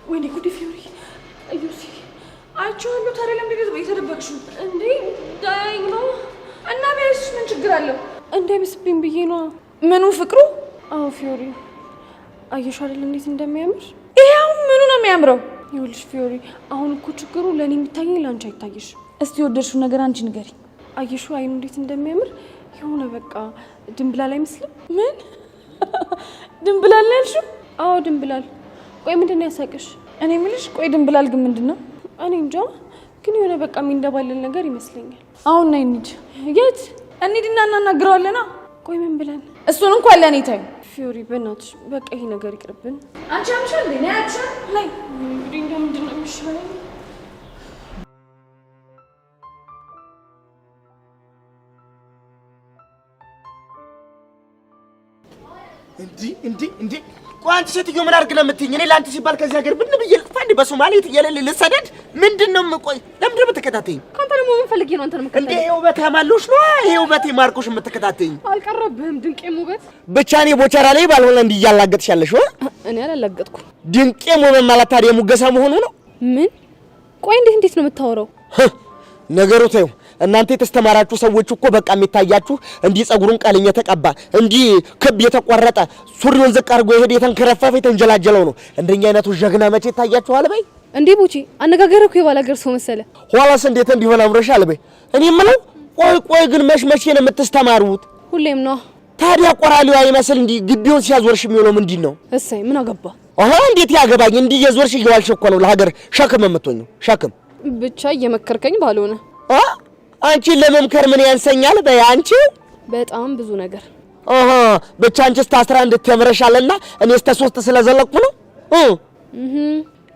ወይኔ ጉድ ፊዮሪ አዩሲ አይቻለሁ። ታዲያ ለምን እንደዚህ የተደበቅሽው እንዴ? ዳይኝ ነው እና ቢያይሽ ምን ችግር አለው? እንዳይመስብኝ ብዬ ነው። ምኑ ፍቅሩ? አዎ ፊዮሪ አየሽ አይደል እንዴት እንደሚያምር። ይሄው ምኑ ነው የሚያምረው? ይኸውልሽ ፊዮሪ አሁን እኮ ችግሩ ለኔ የሚታየኝ ላንቺ አይታየሽ። እስቲ ወደድሽው ነገር አንቺ ንገሪ። አየሽው አይኑ እንዴት እንደሚያምር የሆነ በቃ ድንብላል አይመስልም? ምን ድንብላል ያልሽው? አዎ ድንብላል። ቆይ ምንድን ነው ያሳቀሽ? እኔ የምልሽ ቆይ ድንብላል ግን ምንድን ነው? እኔ እንጃ ግን የሆነ በቃ የሚንደባለል ነገር ይመስለኛል። አሁን ነይ እንሂድ። የት እንሂድና እናናግረዋለና? ቆይ ምን ብለን? እሱን እንኳን ለኔ ታዩ ፊዮሪ በእናትሽ በቃ ይሄ ነገር ይቅርብን። አንቺ አምሻ እንዴ ነይ አቻ ነይ እንግዲህ ምንድን ነው የሚሻለው? እንዴ ቆይ አንቺ ሴትዮ ምን አድርግ ነው የምትይኝ? እኔ ለአንቺ ሲባል ከዚህ ሀገር ብን ብዬ ልጥፋ እንዴ? በሶማሌ የለለ ልሰደድ ምንድነው? ቆይ ለምንድን ነው የምትከታተይኝ? ካንተ ደግሞ ምን ፈልጌ ነው አንተን የምከታተኝ? እንዴ ይሄ ውበት ያማሉሽ ነው? ይሄ ውበት ማርኮሽ የምትከታተይኝ? አልቀረብህም ድንቄም ውበት ብቻ እኔ ቦቸራ ላይ ባልሆነ እንዲህ እያላገጥሽ ያለሽ ወይ? እኔ አላላገጥኩ። ድንቄም ውበት ማለት ታዲያ ሙገሳ መሆኑ ነው? ምን? ቆይ እንዴት ነው የምታወራው? ነገሩ ተይው። እናንተ የተስተማራችሁ ሰዎች እኮ በቃ የሚታያችሁ እንዲህ ጸጉሩን ቀልኝ የተቀባ እንዲህ ክብ የተቆረጠ ሱሪውን ዝቅ አድርጎ ይሄድ የተንከረፈፈ የተንጀላጀለው ነው። እንደኛ አይነቱ ጀግና መቼ ይታያችኋል? በይ እንዴ ቡቺ አነጋገርኩ የባላገር ሰው መሰለ። ኋላስ እንዴት እንዲሆን አምሮሻል? በይ እኔ የምለው ቆይ ግን መቼ ነው የምትስተማሩት? ሁሌም ነው። ታዲያ ቆራሊው አይመስል እንዲህ ግቢውን ሲያዞርሽ የሚውለው ምንድን ነው? እሰይ ምን አገባ? እንዴት ያገባኝ? እንዲህ የዞርሽ እየዋልሽ እኮ ነው ለሀገር ሸክም የምትሆኚው። ሸክም ብቻ እየመከርከኝ ባልሆነ አንቺን ለመምከር ምን ያንሰኛል? በይ አንቺ በጣም ብዙ ነገር ብቻ አንቺስ 11 ተምረሻልና እኔ እስከ 3 ስለዘለቅኩ ነው።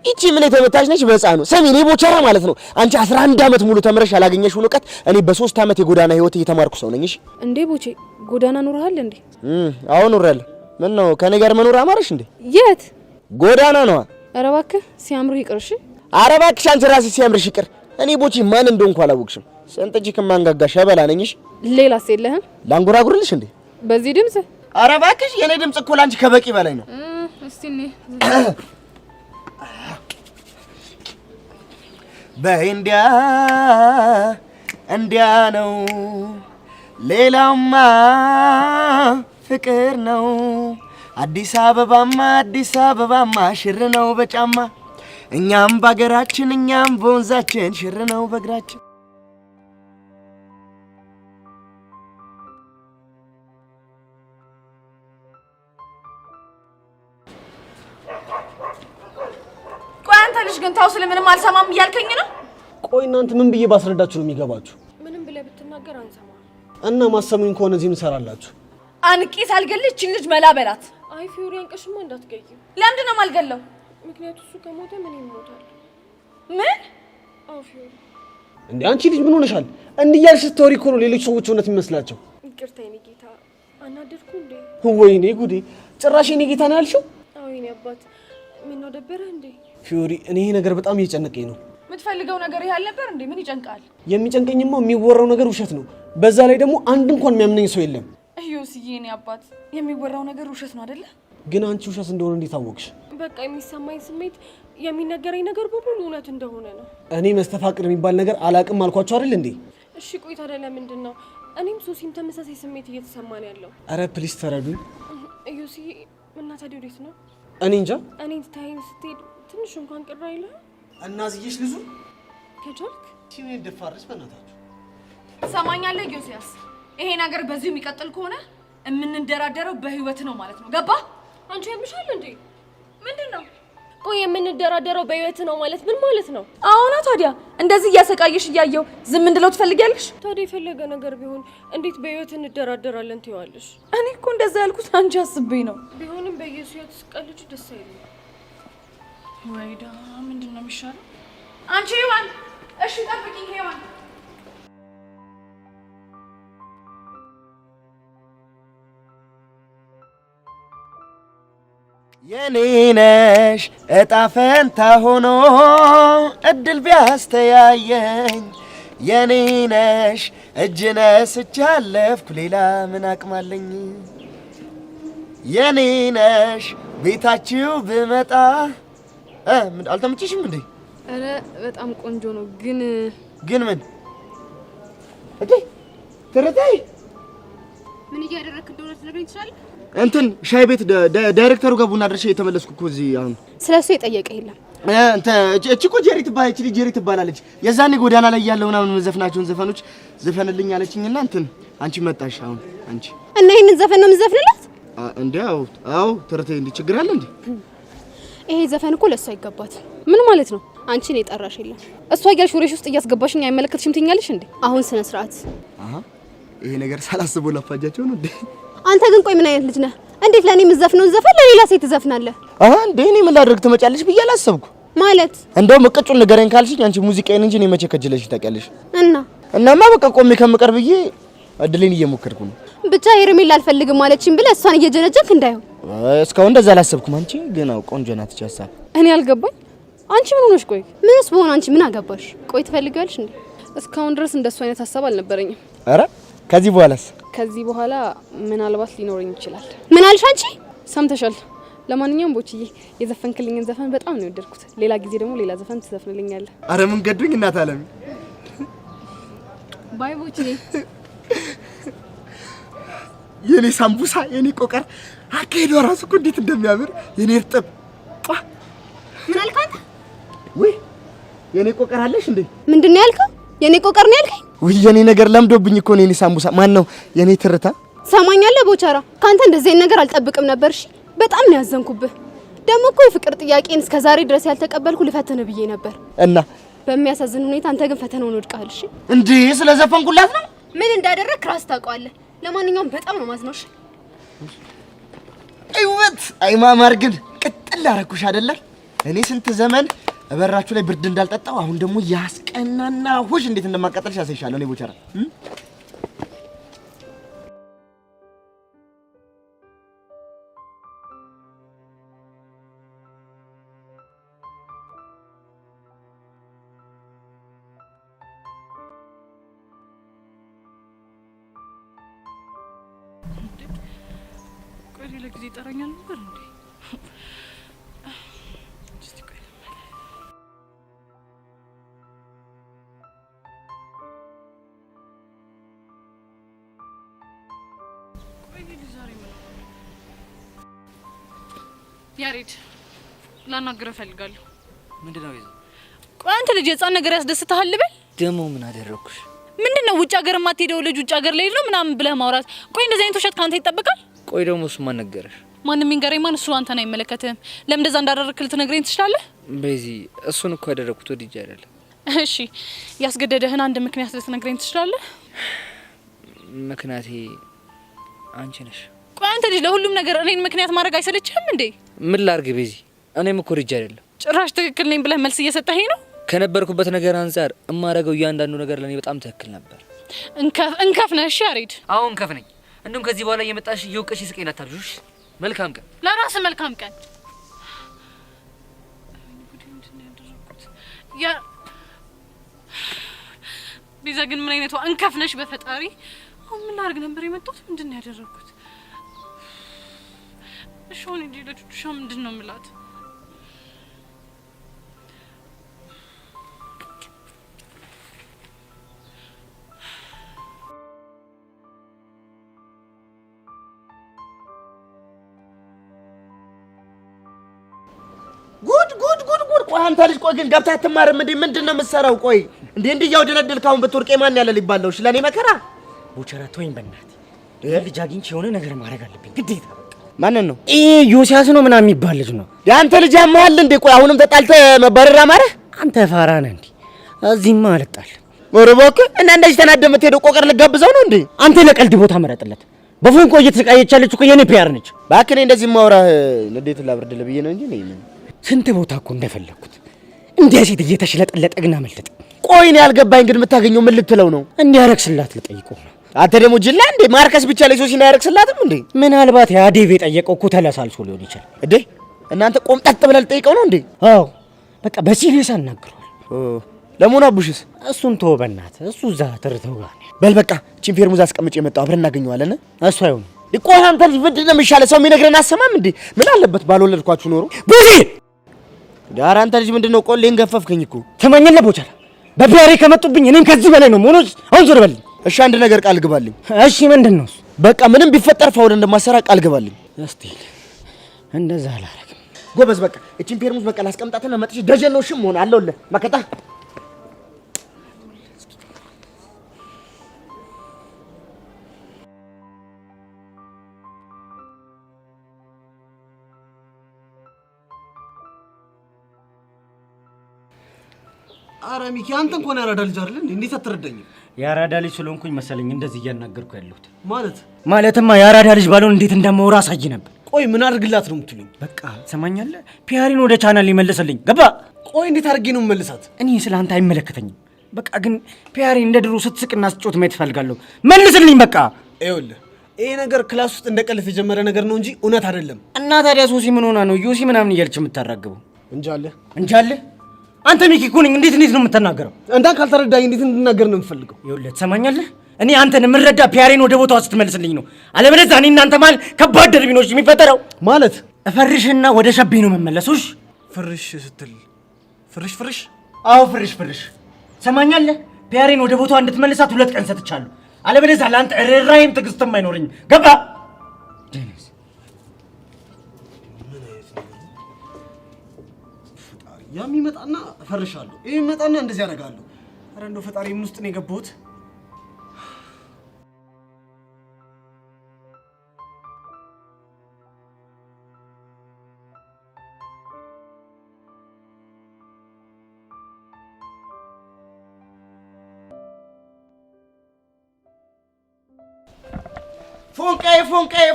እቺ ምን የተመታች ነች በሕፃኑ። ሰሚ እኔ ቦቸራ ማለት ነው። አንቺ 11 ዓመት ሙሉ ተምረሽ ያላገኘሽውን ዕውቀት እኔ በ3 ዓመት የጎዳና ህይወት እየተማርኩ ሰው ነኝ። እሺ እንዴ ቦቼ ጎዳና ኑረሃል እንዴ? አዎ ኑሬያለሁ። ምን ነው ከኔ ጋር መኖር አማረሽ እንዴ? የት ጎዳና ነው? ኧረ እባክህ ሲያምር ይቅርሽ። ኧረ እባክሽ አንቺ ራስሽ ሲያምርሽ ይቅር። እኔ ቦቼ ማን እንደሆንኩ አላወቅሽም። ሰንጥጂ ከማንጋጋሽ በላነኝሽ ሌላስ የለህም? ላንጎራጉርልሽ እንዴ? በዚህ ድምጽ? ኧረ እባክሽ የኔ ድምጽ እኮ ላንቺ ከበቂ በላይ ነው። እስቲ እኔ በእንዲያ እንዲያ ነው ሌላውማ ፍቅር ነው። አዲስ አበባማ ሽር ነው በጫማ እኛም ባገራችን እኛም በወንዛችን ሽር ነው በእግራችን። ቆይ አንተ ልጅ ግን ታው ስለምንም አልሰማም እያልከኝ ነው? ቆይ እናንተ ምን ብዬ ባስረዳችሁ ነው የሚገባችሁ? ምንም ብለህ ብትናገር አንሰማ እና ማሰሙኝ ከሆነ እዚህ እንሰራላችሁ። አንቄ ሳልገልሽ ልጅ መላ በላት። አይ ፊዮሪ አንቀሽማ እንዳትገይው። ለምንድን ነው የማልገለው? ምክንያቱም እሱ ከሞተ ምን ይሞታል? ምን? አዎ ፊዮሪ። እንዴ አንቺ ልጅ ምን ሆነሻል? እንዲያልሽ ስቶሪ እኮ ነው ሌሎች ሰዎች እውነት የሚመስላቸው። ይቅርታ የኔ ጌታ አናደድኩ እንዴ? ወይኔ ጉዴ! ጭራሽ የኔ ጌታ ነው ያልሽው? አዎ የኔ አባት ምን ነው ደበረ እንዴ? ፊዮሪ እኔ ይሄ ነገር በጣም እየጨነቀኝ ነው። የምትፈልገው ነገር ይሄ አልነበር እንዴ? ምን ይጨንቃል? የሚጨንቀኝማ የሚወራው ነገር ውሸት ነው። በዛ ላይ ደግሞ አንድ እንኳን የሚያምነኝ ሰው የለም። እዮስዬ የኔ አባት የሚወራው ነገር ውሸት ነው አይደለ? ግን አንቺ ውሸት እንደሆነ እንዴት አወቅሽ? በቃ የሚሰማኝ ስሜት የሚነገረኝ ነገር በሙሉ እውነት እንደሆነ ነው። እኔ መስተፋቅር የሚባል ነገር አላቅም አልኳቸው አይደል እንዴ? እሺ ቆይ ታዲያ ለምንድን ነው እኔም ሶሲም ተመሳሳይ ስሜት እየተሰማን ያለው? አረ ፕሊስ ተረዱኝ። እዮሲ እና ታዲያ ወዴት ነው? እኔ እንጃ። እኔን ትታይን ስትሄድ ትንሽ እንኳን ቅር አይልህ? እናዝዬሽ ልዙ ከቻልክ ሲኔ ደፋርስ በእናታችሁ ሰማኛለህ ዮሲያስ? ይሄ ነገር በዚሁ የሚቀጥል ከሆነ የምንደራደረው በህይወት ነው ማለት ነው። ገባ? አንቺ ያምሻል እንዴ? ምንድነው? ቆይ የምንደራደረው በህይወት ነው ማለት ምን ማለት ነው? አሁን ታዲያ እንደዚህ እያሰቃየሽ እያየው ዝም እንድለው ትፈልጊያለሽ? ታዲያ የፈለገ ነገር ቢሆን እንዴት በህይወት እንደራደራለን ትይዋለሽ? እኔ እኮ እንደዛ ያልኩት አንቺ አስቤ ነው። ቢሆንም በየሱያት ስቀልጭ ደስ አይልም። ወይዳ ምንድነው የሚሻለው? አንቺ ሄዋን፣ እሺ ጠብቂኝ ሄዋን። የኔ ነሽ እጣ ፈንታ ሆኖ እድል ቢያስተያየኝ የኔ ነሽ እጅ ነስቼ አለፍኩ ሌላ ምን አቅማለኝ። የኔ ነሽ ቤታችሁ ብመጣ አልተመቸሽም እንዴ? አረ በጣም ቆንጆ ነው። ግን ምን እዴ ትርታይ ምን እያደረክ እንደሆነ ትነግረኝ ትችላለህ? እንትን ሻይ ቤት ዳይሬክተሩ ጋር ቡና ድርሼ የተመለስኩ እኮ እዚህ። አሁን ስለሱ የጠየቀ የለም። እቺ እኮ ጄሪ ትባላለች። የዛኔ ጎዳና ላይ ያለው ምናምን መዘፍናቸውን ዘፈኖች ዘፈንልኝ አለችኝና እንትን አንቺ መጣሽ። አሁን አንቺ እና ይሄንን ዘፈን ነው የምዘፍንላት እንዴ? አዎ ትርቴ እንዴ ችግር አለ እንዴ? ይሄ ዘፈን እኮ ለሷ አይገባት። ምን ማለት ነው? አንቺን የጠራሽ የለም። እሷ እያልሽ ወሬሽ ውስጥ እያስገባሽኝ አይመለከትሽም ትኛለሽ እንዴ? አሁን ስነ ስርዓት። ይሄ ነገር ሳላስበው ላፋጃቸው ነው እንዴ? አንተ ግን ቆይ ምን አይነት ልጅ ነህ? እንዴት ለኔ የምዘፍነውን ዘፈን ለሌላ ሴት ትዘፍናለህ? እንዴ እኔ ምን ላድርግ ትመጫለሽ ብዬ አላሰብኩ ማለት። እንደውም እቅጩን ንገረኝ ካልሽኝ አንቺ ሙዚቃዬን እንጂ እኔ መቼ ከጅለሽ ታውቂያለሽ? እናማ በቃ ቆሜ ከምቀር ብዬ እድሌን እየሞከርኩ ነው። ብቻ ሄርሜላ አልፈልግም ማለችኝ ብለህ እሷን እየጀነጀንክ እንዳይሆን። እስካሁን እንደዛ አላሰብኩም። አንቺ ግን ቆንጆ ናት እቺ ሀሳብ። እኔ አልገባኝ። አንቺ ምን ሆነሽ? ቆይ ምንስ በሆነ አንቺ ምን አገባሽ? ቆይ ትፈልጊያለሽ እንዴ? እስካሁን ድረስ እንደሱ አይነት ሀሳብ አልነበረኝም። አረ ከዚህ በኋላስ? ከዚህ በኋላ ምናልባት ሊኖረኝ ይችላል። ምን አልሽ አንቺ? ሰምተሻል። ለማንኛውም ቦችዬ የዘፈንክልኝን ዘፈን በጣም ነው የወደድኩት። ሌላ ጊዜ ደግሞ ሌላ ዘፈን ትዘፍንልኛለህ። አረ ምን ገዱኝ እናት አለም። ባይ ቦችዬ። የኔ ሳምቡሳ የኔ ቆቀር አካሄዷ ራሱ እኮ እንዴት እንደሚያምር የኔ እርጥብ። ምን አልካት? ወይ የኔ ቆቀር አለሽ እንዴ? ምንድነው ያልከው? የኔ ቆቀር ነው ያልከኝ? ወይ የኔ ነገር ለምዶብኝ እኮ ነው። የኔ ሳምቡሳ ማን ነው? የኔ ትርታ ሰማኛለህ ቦቻራ፣ ካንተ እንደዚህ አይነት ነገር አልጠብቅም ነበር። እሺ በጣም ነው ያዘንኩብህ። ደግሞ እኮ የፍቅር ጥያቄን እስከዛሬ ድረስ ያልተቀበልኩ ልፈተነ ብዬ ነበር እና በሚያሳዝን ሁኔታ አንተ ግን ፈተናውን ወድቀሃል። እሺ እንዴ ስለዘፈንኩላት ነው? ምን እንዳደረክ ራስ ታውቀዋለህ። ለማንኛውም በጣም ነው ማዝነውሽ። አይወት አይማማር ግን ቅጥል አደረኩሽ አይደለ? እኔ ስንት ዘመን በራችሁ ላይ ብርድ እንዳልጠጣው አሁን ደግሞ ያስቀናና ሁሽ እንዴት እንደማቃጠልሽ ያሳይሻለሁ። እኔ ቦቻራ ሌላ ጊዜ ይጠራኛል ነበር እንዴ? ያሬድ ላናግረህ እፈልጋለሁ። ምንድነው ይዘው? ቆይ አንተ ልጅ የጻን ነገር ያስደስተሃል ልበል? ደሞ ምን አደረኩሽ? ምንድነው ውጭ ሀገር ማትሄደው ልጅ ውጭ ሀገር ላይ ነው ምናምን ብለህ ማውራት? ቆይ እንደዚህ አይነት ውሸት ካንተ ይጠበቃል? ቆይ ደግሞ እሱ ማን ነገረሽ? ማንም ይንገረኝ ማን? እሱ አንተን አይመለከትህም። ለምን እንደዛ እንዳደረግክ ልትነግረኝ ትችላለህ? በዚህ እሱን እኮ ያደረኩት ወድጄ አይደለም። እሺ ያስገደደህን አንድ ምክንያት ልትነግረኝ ትችላለህ? ምክንያቴ አንቺ ነሽ። ቆይ አንተ ልጅ ለሁሉም ነገር እኔን ምክንያት ማድረግ አይሰለችህም እንዴ? ምን ላርግ በዚህ? እኔም እኮ ወድጄ አይደለም። ጭራሽ ትክክል ነኝ ብለህ መልስ እየሰጠኸኝ ነው? ከነበርኩበት ነገር አንፃር እማረገው እያንዳንዱ ነገር ለኔ በጣም ትክክል ነበር። እንከፍ ነህ። እሺ ያሬድ፣ አሁን እንከፍ ነኝ። እንደውም ከዚህ በኋላ እየመጣሽ እየወቀሽ ስቀኝ ላታብዥሽ። መልካም ቀን። ለራስህ መልካም ቀን። ቤዛ ግን ምን አይነቷ እንከፍ ነሽ በፈጣሪ። አሁን ምን ላድርግ ነበር የመጣሁት? ምንድን ነው ያደረኩት? እሺ አሁን እንጂ ለቱሻ ምንድን ነው የምላት? ጉድ! ቆይ አንተ ልጅ ቆይ ግን ገብተህ አትማርም እንዴ? ምንድነው የምትሰራው? ቆይ እንዴ እያወደለደልክ አሁን ብትወርቄ ማን ያለ ሊባለው? እሺ ለኔ መከራ ቦቸራ ተወኝ በእናትህ። ልጅ አግኝቼ የሆነ ነገር ማድረግ አለብኝ ግዴታ። ማንን ነው? ዮሲያስ ነው ምናምን የሚባል ልጅ ነው። ያንተ ልጅ ያማል እንዴ? ቆይ አሁንም ተጣልተህ መባረር አማረህ? አንተ ፋራ ነህ እንዴ? እዚህማ አልጣል። ኧረ እባክህ እና እንደዚህ ተናደህ የምትሄደው ቆቀር ልጋብዘው ነው እንዴ? አንተ ለቀልድ ቦታ መረጥለት። በፎንቆ እየተሰቃየች ያለች እኮ የኔ ፒያር ነች። እባክህ እኔ እንደዚህ ማውራህ ንዴቱን ላብርድልህ ብዬ ነው እንጂ እኔ ምን ስንት ቦታ እኮ እንደፈለኩት እንዴ ሴት እየተሽለጠለጠ ግን አመለጠ። ቆይ እኔ ያልገባኝ ግን የምታገኘው ምን ልትለው ነው? እንዲያረክስላት ልጠይቀው ነው። አንተ ደግሞ ጅላ እንዴ ማርከስ ብቻ ላይ ሶሲና ያረክስላትም እንዴ? ምናልባት ያ ዴቭ የጠየቀው እኮ ተለሳልሶ ሊሆን ይችላል። እንዴ እናንተ ቆምጠጥ ብለህ ልጠይቀው ነው እንዴ? አዎ በቃ በሲሪየስ አናግረዋል። ለሞና ቡሽስ እሱን ተወው በእናትህ። እሱ እዛ ተርተው ጋር በል በቃ እቺን ፌርሙዝ አስቀምጬ የመጣው አብረን እናገኘዋለን። እሱ አይሆንም። ቆይ አንተ ልጅ ምንድን ነው የሚሻለው? ሰው የሚነግረን አሰማም እንዴ? ምን አለበት ባልወለድኳችሁ ኖሮ ቡዚ ዳር አንተ ልጅ ምንድነው ቆሌን ገፈፍከኝ እኮ። ተመኘለ ቦቸራ በፒያሬ ከመጡብኝ እኔም ከዚህ በላይ ነው ሞኖስ። አሁን ዞር በልኝ። እሺ አንድ ነገር ቃል ግባልኝ። እሺ ምንድነው? በቃ ምንም ቢፈጠር ፋውል እንደማሰራ ቃል ግባልኝ። እስቲ እንደዛ አላረግም። ጎበዝ በቃ እቺን ፌርሙዝ በቃ ላስቀምጣትና መጥቼ ደጀን ነው ሽም ሆነ አለውለ መከታ አረ ሚኪ አንተ እንኳን ያራዳ ልጅ አይደል እንዴ? እንዴት አትረዳኝም? ያራዳ ልጅ ስለሆንኩኝ መሰለኝ እንደዚህ እያናገርኩ ያለሁት። ማለትማ ያራዳ ልጅ ባልሆን እንዴት እንደማወራ አሳይ ነበር። ቆይ ምን አድርግላት ነው የምትሉኝ? በቃ ትሰማኛለህ? ፒያሪን ወደ ቻናል ሊመልስልኝ ገባ። ቆይ እንዴት አድርጌ ነው መልሳት? እኔ ስለአንተ አይመለከተኝም። በቃ ግን ፒያሪ እንደ ድሮ ስትስቅና ስትጮት ማየት እፈልጋለሁ። መልስልኝ በቃ። ይኸውልህ ይሄ ነገር ክላስ ውስጥ እንደ ቀልድ የጀመረ ነገር ነው እንጂ እውነት አይደለም። እና ታዲያ ሶሲ ምን ሆና ነው ዮሲ ምናምን እያለች የምታራግበው? እንጃለ አንተ ሚኪ እኮ ነኝ። እንዴት ነው የምትናገረው? እንዳን ካልተረዳኝ እንዴት እንድናገር ነው የምፈልገው? ይኸውልህ ትሰማኛለህ? እኔ አንተን የምረዳ ፒያሬን ወደ ቦታው ስትመልስልኝ ነው። አለበለዚያ እኔ እናንተ ማለት ከባድ ደርቢኖች የሚፈጠረው ማለት እፈርሽና ወደ ሸቤ ነው መመለሱሽ። ፍርሽ ስትል ፍርሽ? አዎ ፍርሽ። ትሰማኛለህ? ፒያሬን ወደ ቦታው እንድትመልሳት 2 ቀን ሰጥቻለሁ። አለበለዚያ ለአንተ ርህራሄም ትዕግስትም አይኖረኝም። ገባ? ያም ይመጣና እፈርሻለሁ፣ ይሄ ይመጣና እንደዚህ ያደርጋለሁ። አረ እንደው ፈጣሪ ምን ውስጥ ነው የገባሁት?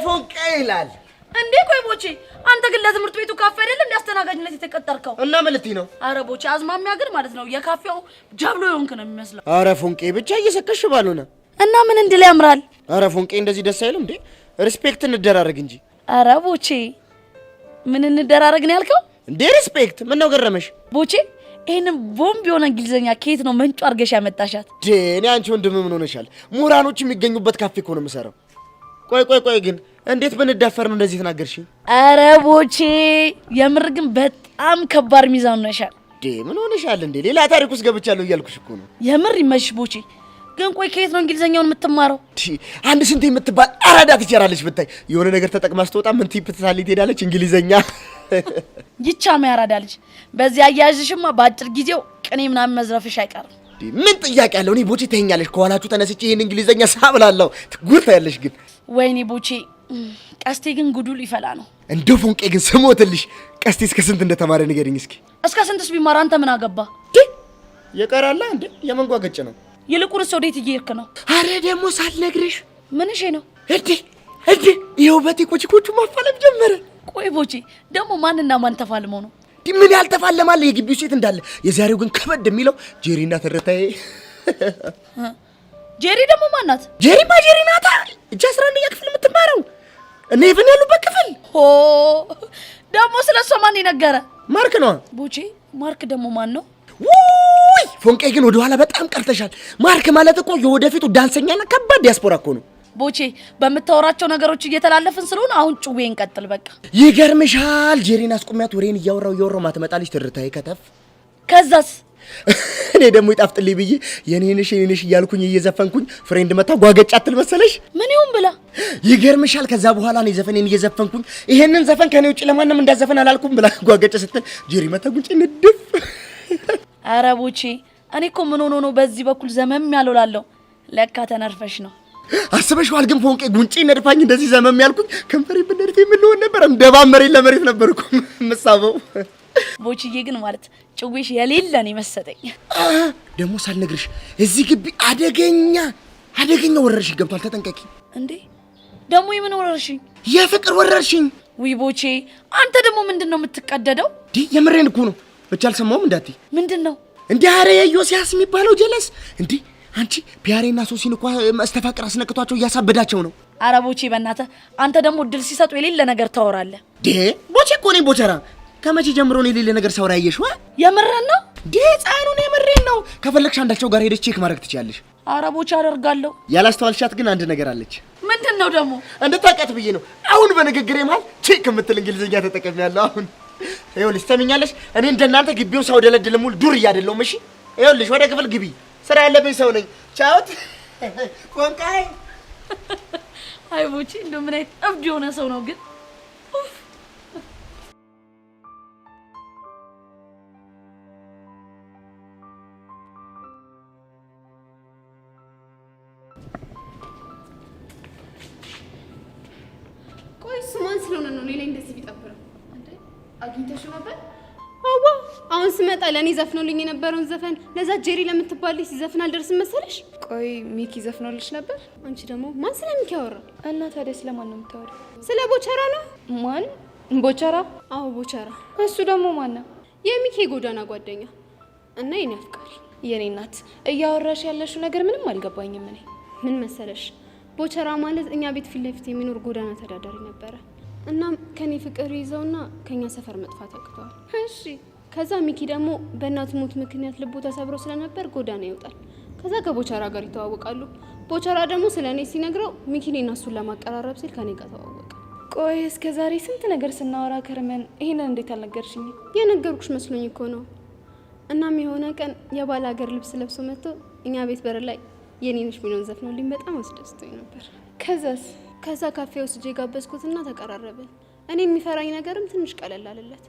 ፎንቄ ይላል እንዴ? ቆይ ቦቼ አንተ ግን ለትምህርት ቤቱ ካፌ አይደል እንዲያስተናጋጅነት የተቀጠርከው? እና መልቲ ነው። አረ ቦቼ አዝማሚያ ግን ማለት ነው የካፌው ጃብሎ የሆንክ ነው የሚመስለው። አረ ፎንቄ ብቻ እየሰከሽ ባልሆነ እና ምን እንድል ያምራል? አረ ፎንቄ እንደዚህ ደስ አይልም እንዴ? ሪስፔክት እንደራረግ እንጂ። አረ ቦቼ ምን እንደራረግ ነው ያልከው እንዴ? ሪስፔክት ምን ነው ገረመሽ? ቦቼ ይሄንን ቦምብ የሆነ እንግሊዘኛ ከየት ነው መንጩ አርገሽ ያመጣሻት? እኔ አንቺ ወንድም ምን ሆነሻል? ምሁራኖች የሚገኙበት ካፌ እኮ ነው የምሰራው። ቆይ ግን እንዴት ብንዳፈር ነው እንደዚህ ተናገርሽኝ? አረ ቦቼ የምር ግን በጣም ከባድ ሚዛን ነው ያሻል። ምን ሆነሻል እንዴ? ሌላ ታሪክ ውስጥ ገብቻለሁ እያልኩሽ እኮ ነው። የምር ይመሽ ቦቼ። ግን ቆይ ከየት ነው እንግሊዘኛውን የምትማረው? አንድ ስንት የምትባል አራዳ ትችላለች ብታይ። የሆነ ነገር ተጠቅማ ስትወጣ ምን ቲፕ ትሳልይ ትሄዳለች እንግሊዘኛ። ይቻ ያራዳ ልጅ። በዚህ አያያዝሽማ በአጭር ጊዜው ቅኔ ምናምን መዝረፍሽ አይቀርም። ምን ጥያቄ ያለው? እኔ ቦቼ ተኛለሽ ከኋላችሁ ተነስቼ ይሄን እንግሊዘኛ ሳብላለሁ ትጉርታያለሽ። ግን ወይኔ ቦቼ ቀስቴ ግን ጉዱል ይፈላ ነው። እንደው ፎንቄ ግን ስሞትልሽ ቀስቴ እስከ ስንት እንደተማረ ንገሪኝ እስኪ። እስከ ስንትስ ቢማር አንተ ምን አገባ? የቀራላ እንዴ የመንጓገጭ ነው። ይልቁንስ ወዴት እየሄድክ ነው? አረ ደግሞ ሳልነግርሽ ምን እሺ ነው እንዴ ይኸው በቲኮችኮቹ ማፋለም ጀመረ። ቆይ ቦቼ ደግሞ ማንና ማን ተፋልመው ነው? ምን ያልተፋለማለ? የግቢው ሴት እንዳለ። የዛሬው ግን ከበድ የሚለው ጄሪና ትርታዬ። ጄሪ ደግሞ ማናት? ጄሪ ናታ። እጅ 11ኛ ክፍል የምትማረው እኔ ኢቭን ያሉበት ክፍል። ደግሞ ስለሷ ማን ይነገረ? ማርክ ነው። ቦቼ ማርክ ደግሞ ማን ነው? ውይ ፎንቄ ግን ወደ ኋላ በጣም ቀርተሻል። ማርክ ማለት እኮ የወደፊቱ ዳንሰኛና ከባድ ዲያስፖራ እኮ ነው። ቦቼ በመታወራቸው ነገሮች እየተላለፍን ስለሆነ አሁን ጭዌ እንቀጥል በቃ። ይገርምሻል ጄሪን አስቆሚያት ወሬን እያወራው ማትመጣልሽ ትርታዬ ከተፍ። ከዛስ እኔ ደግሞ ይጣፍጥልኝ ብዬ የኔንሽ እያልኩኝ እየዘፈንኩኝ ፍሬንድ መታ ጓገጫ አትል መሰለሽ? ምን ይሁን ብላ። ይገርምሻል ከዛ በኋላ ነው ዘፈኔን እየዘፈንኩኝ ይሄንን ዘፈን ከኔ ውጭ ለማንም እንዳዘፈን አላልኩም ብላ ጓገጫ ስትል ጄሪ መታ ጉንጭ ንድፍ። ኧረ ቦቼ እኔ እኮ ምን ሆኖ ነው በዚህ በኩል ዘመም ያልውላለሁ። ለካ ተነርፈሽ ነው። አስበሽዋል ግን ፎንቄ ጉንጭ ነድፋኝ እንደዚህ ዘመም ያልኩኝ ከንፈሬ ብነድፍ ምን ልሆን ነበር? እንደባም መሬት ለመሬት ነበርኩ መሳበው። ቦችዬ ግን ማለት ጭዌሽ የሌለን ይመሰጠኝ። ደግሞ ሳልነግርሽ እዚህ ግቢ አደገኛ ወረርሽኝ ገብቷል። ተጠንቀቂ። እንዴ ደግሞ የምን ወረርሽኝ? የፍቅር ወረርሽኝ። ውይ ቦቼ አንተ ደግሞ ምንድነው የምትቀደደው? የምሬን እኮ ነው። ብቻ አልሰማሁም እንዳትዪ። ምንድነው? እንዴ አረ ዮሲያስ የሚባለው ጀለስ እንዴ አንቺ ፒያሬና ሶሲን እኮ መስተፋቅር አስነክቷቸው እያሳበዳቸው ነው። አረ ቦቼ በእናትህ አንተ ደግሞ ድል ሲሰጡ የሌለ ነገር ታወራለህ። ቦቼ እኮ ነኝ ቦቸራ። ከመቼ ጀምሮ ነው የሌለ ነገር ሳውራ ያየሽው? የምረን ነው? ህፃኑን የምሬን ነው። ከፈለግሽ አንዳቸው ጋር ሄደሽ ቼክ ማድረግ ትችያለሽ። አረ ቦቼ አደርጋለሁ። ያላስተዋልሻት ግን አንድ ነገር አለች። ምንድነው ደግሞ? እንድታውቂያት ብዬ ነው። አሁን በንግግሬ መሀል ቼክ የምትል እንግሊዝኛ ተጠቅሜያለሁ። አሁን ይኸውልሽ ትሰሚኛለሽ፣ እኔ እንደናንተ ግቢውን ሰው ደለድል ሙሉ ዱር እያደለሁም። እሺ ይኸውልሽ ወደ ክፍል ግቢ። ስራ ያለብኝ ሰው ነኝ። ቻውት ቆንቃይ። አይ ቦቼ እንደው ምን አይነት እብድ የሆነ ሰው ነው ግን። ቆይ ስማን ስለሆነ ነው ሌላ እንደዚህ ቢጠብረው እንዴ? አግኝተሽው ነበር? አዋ አሁን ስመጣ ለኔ ዘፍኖልኝ የነበረውን ዘፈን ለዛ ጄሪ ለምትባልሽ ሲዘፍን አልደርስም መሰለሽ? ቆይ ሚኪ ዘፍኖልሽ ነበር? አንቺ ደግሞ ማን ስለ ሚኪ ያወራ? እና ታዲያ ስለማን ነው የምታወሪው? ስለ ቦቸራ ነው። ማን? ቦቸራ? አዎ ቦቸራ። እሱ ደግሞ ማን ነው? የሚኪ ጎዳና ጓደኛ እና የኔ አፍቃሪ። የኔ እናት እያወራሽ ያለሽው ነገር ምንም አልገባኝም። እኔ ምን መሰለሽ ቦቸራ ማለት እኛ ቤት ፊት ለፊት የሚኖር ጎዳና ተዳዳሪ ነበረ። እናም ከኔ ፍቅር ይዘውና ከኛ ሰፈር መጥፋት አቅቷል። እሺ ከዛ ሚኪ ደግሞ በእናቱ ሞት ምክንያት ልቡ ተሰብሮ ስለነበር ጎዳና ይወጣል። ከዛ ከቦቸራ ጋር ይተዋወቃሉ። ቦቸራ ደግሞ ስለኔ ሲነግረው ሚኪን እና እሱን ለማቀራረብ ሲል ከኔ ጋር ተዋወቀ። ቆይ እስከ ዛሬ ስንት ነገር ስናወራ ከርመን ይሄንን እንዴት አልነገርሽኝ? የነገርኩሽ መስሎኝ እኮ ነው። እናም የሆነ ቀን የባለ ሀገር ልብስ ለብሶ መጥቶ እኛ ቤት በር ላይ የኔ ነሽ ሚሊዮን ዘፍኖልኝ በጣም አስደስቶኝ ነበር። ከዛ ካፌ ወስጄ ጋበዝኩትና ተቀራረብን። እኔ የሚፈራኝ ነገርም ትንሽ ቀለል አለለት።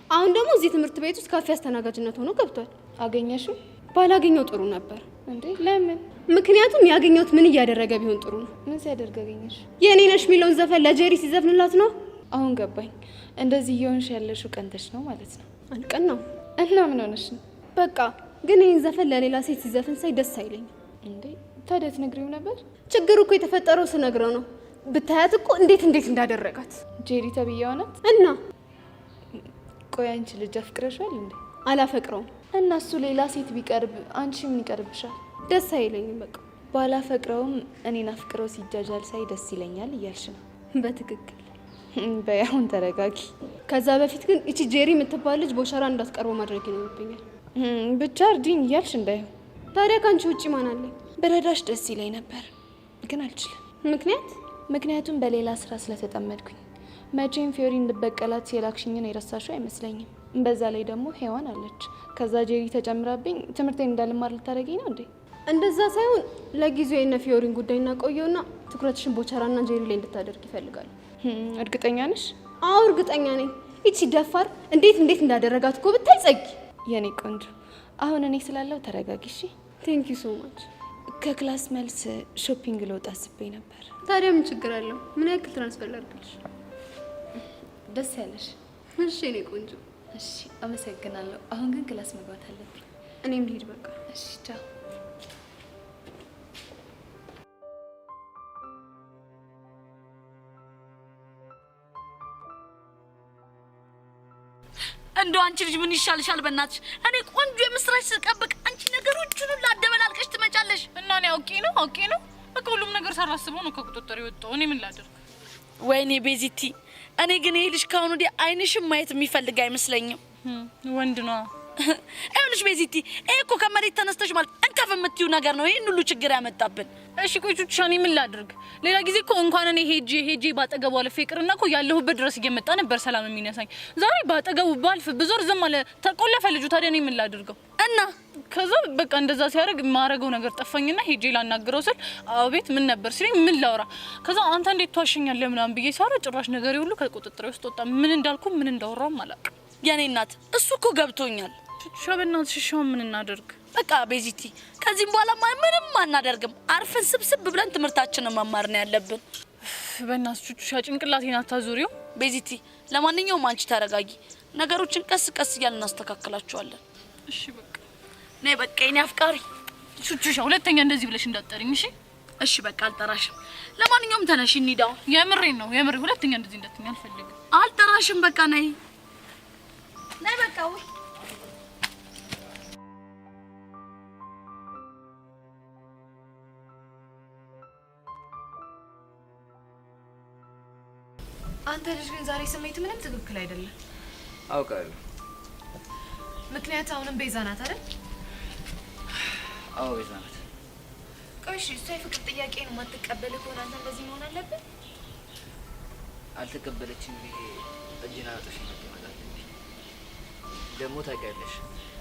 አሁን ደግሞ እዚህ ትምህርት ቤት ውስጥ ካፌ አስተናጋጅነት ሆኖ ገብቷል። አገኘሽው? ባላገኘው ጥሩ ነበር። እንዴ ለምን? ምክንያቱም ያገኘሁት ምን እያደረገ ቢሆን ጥሩ ነው። ምን ሲያደርግ አገኘሽ? የኔ ነሽ ሚሊዮን ዘፈን ለጄሪ ሲዘፍንላት ነው። አሁን ገባኝ። እንደዚህ እየሆንሽ ያለሽው ቀንተሽ ነው ማለት ነው። አልቀን ነው እና ምን ሆነሽ ነው? በቃ ግን ይህን ዘፈን ለሌላ ሴት ሲዘፍን ሳይ ደስ አይለኝም። እንዴ ታዲያ ትነግሪው ነበር? ችግሩ እኮ የተፈጠረው ስነግረው ነው። ብታያት እኮ እንዴት እንዳደረጋት ጄሪ ተብያው ናት። እና ቆይ አንቺ ልጅ አፍቅረሻል እንዴ? አላፈቅረውም። እና እሱ ሌላ ሴት ቢቀርብ አንቺ ምን ይቀርብሻል? ደስ አይለኝም። በቃ ባላፈቅረውም እኔን አፍቅረው ሲጃጃል ሳይ ደስ ይለኛል እያልሽ ነው? በትክክል። በያሁን ተረጋጊ። ከዛ በፊት ግን እቺ ጄሪ የምትባል ልጅ ቦቸራ እንዳትቀርበው ማድረግ ይኖርብኛል። ብቻ እርዲኝ እያልሽ እንዳይሆን። ታዲያ ካንቺ ውጪ ማን አለ? በረዳሽ ደስ ይለኝ ነበር ግን አልችልም። ምክንያት? ምክንያቱም በሌላ ስራ ስለተጠመድኩኝ። መቼም ፊዮሪን ልበቀላት የላክሽኝን የረሳሽው አይመስለኝም። በዛ ላይ ደግሞ ሄዋን አለች። ከዛ ጄሪ ተጨምራብኝ ትምህርቴን እንዳልማር ልታደርገኝ ነው እንዴ? እንደዛ ሳይሆን ለጊዜው የነ ፊዮሪን ጉዳይ እናቆየውና ትኩረትሽን ቦቻራና ጄሪ ላይ እንድታደርግ ይፈልጋሉ። እርግጠኛ ነሽ? አዎ እርግጠኛ ነኝ። እቺ ደፋር እንዴት እንዳደረጋት እኮ ብታይ ጸጊ። የኔ ቆንጆ አሁን እኔ ስላለው ተረጋጊ እሺ? ቴንክ ዩ ሶ ማች። ከክላስ መልስ ሾፒንግ ልወጣ አስቤ ነበር። ታዲያ ምን ችግር አለው? ምን ያክል ትራንስፈር ላድርግልሽ? ደስ ያለሽ። እሺ የኔ ቆንጆ። እሺ አመሰግናለሁ። አሁን ግን ክላስ መግባት አለብኝ። እኔም ልሂድ በቃ። እሺ ቻው። እንደው አንቺ ልጅ ምን ይሻልሻል? በእናትሽ እኔ ቆንጆ የምስራች ስጠብቅ አንቺ ነገሮቹን ሁሉ አደበላልቀሽ ትመጫለሽ። እና እኔ አውቄ ነው በቃ ሁሉም ነገር ሳላስበው ነው ከቁጥጥር የወጣው። እኔ ምን ላድርግ? ወይኔ ቤዚቲ፣ እኔ ግን ይሄ ልጅ ካሁን ወዲህ አይንሽም ማየት የሚፈልግ አይመስለኝም። ወንድ ነው። ይኸውልሽ ቤዚቲ፣ ይሄ እኮ ከመሬት ተነስተሽ ማለት እንከፍ የምትዩ ነገር ነው ይሄን ሁሉ ችግር ያመጣብን። እሺ ቆይ ቹቻ፣ እኔ ምን ላድርግ? ሌላ ጊዜ እኮ እንኳን እኔ ሄጄ ባጠገቡ አልፌ ይቅርና እኮ ያለሁበት ድረስ እየመጣ ነበር ሰላም የሚነሳኝ። ዛሬ ባጠገቡ ባልፍ ብዙር ዝም አለ፣ ተቆለፈ ልጁ። ታዲያ እኔ ምን ላድርገው? እና ከዛ በቃ እንደዛ ሲያደርግ ማረገው ነገር ጠፋኝና ሄጄ ላናግረው ስል አቤት ምን ነበር ሲለኝ ምን ላውራ። ከዛ አንተ እንዴት ተዋሸኛለህ ምናምን ብዬ ሳወራ ጭራሽ ነገሬ ሁሉ ከቁጥጥሬ ውስጥ ወጣ። ምን እንዳልኩ ምን እንዳወራው አላውቅም። የኔ እናት እሱ እኮ ገብቶኛል። ሻበናት ሽሻው ምን እናደርግ? በቃ ቤዚቲ፣ ከዚህም በኋላ ምንም አናደርግም። አርፈን ስብስብ ብለን ትምህርታችንን መማር ነው ያለብን። በእናትሽ ቹቹሻ ጭንቅላቴን አታዙሪው። ቤዚቲ፣ ለማንኛውም አንቺ ተረጋጊ። ነገሮችን ቀስ ቀስ እያልን እናስተካክላቸዋለን። እሺ በቃ ነይ። በቃ የኔ አፍቃሪ ቹቹሻ፣ ሁለተኛ እንደዚህ ብለሽ እንዳትጠሪኝ እሺ? እሺ በቃ አልጠራሽም። ለማንኛውም ተነሽ እንሂድ። የምሬን ነው የምሬ። ሁለተኛ እንደዚህ እንዳትጠሪኝ አልፈልግም። አልጠራሽም። በቃ ነይ ነይ። በቃ ወይ አንተ ልጅ ግን ዛሬ ስሜት ምንም ትክክል አይደለም። አውቃለሁ። ምክንያት አሁንም ቤዛ ናት አይደል? አዎ ቤዛ ናት። ቆይ እሺ፣ እሷ የፍቅር ጥያቄ ነው የማትቀበል ከሆነ አንተ እንደዚህ መሆን አለብን? አልተቀበለችም ብዬ እጅና አጥሽ ይመጣል። ደግሞ ታውቂያለሽ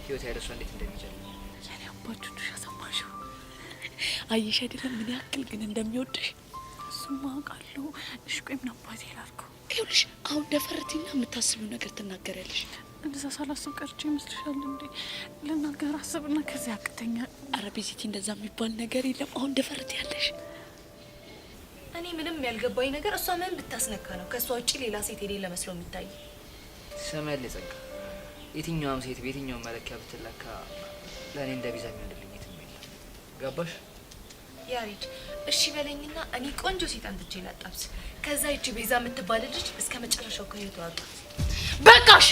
ህይወት ያለ እሷ እንዴት እንደሚጨልም። የኔ አባችሁ ዱሻ ሰማሽው? አየሽ አይደለም ምን ያክል ግን እንደሚወድሽ። እሱማ አውቃለሁ። እሺ ቆይ ምን አባቴ ላድርገው? ይኸውልሽ አሁን ደፈርቲና የምታስቢው ነገር ትናገሪያለሽ። እንደዛ ሳላስብ ቀርቼ ይመስልሻል እንዴ? ልናገር አስብና ከዚያ ያቅተኛል። ኧረ ቤዚቲ፣ እንደዛ የሚባል ነገር የለም። አሁን ደፈርት ያለሽ። እኔ ምንም ያልገባኝ ነገር እሷ ምን ብታስነካ ነው ከእሷ ውጪ ሌላ ሴት የሌለ መስሎ የሚታይ? ሰማያለ ጸጋ፣ የትኛውም ሴት በየትኛውም መለኪያ ብትለካ ለእኔ እንደ ቤዛ የሚሆንልኝ የትም የለም። ገባሽ? ያሬድ እሺ በለኝና እኔ ቆንጆ ሴት አንትቼ ላጣብስ። ከዛ ይቺ ቤዛ የምትባል ልጅ እስከ መጨረሻው ከህይወቷ ወጣ። በቃሽ።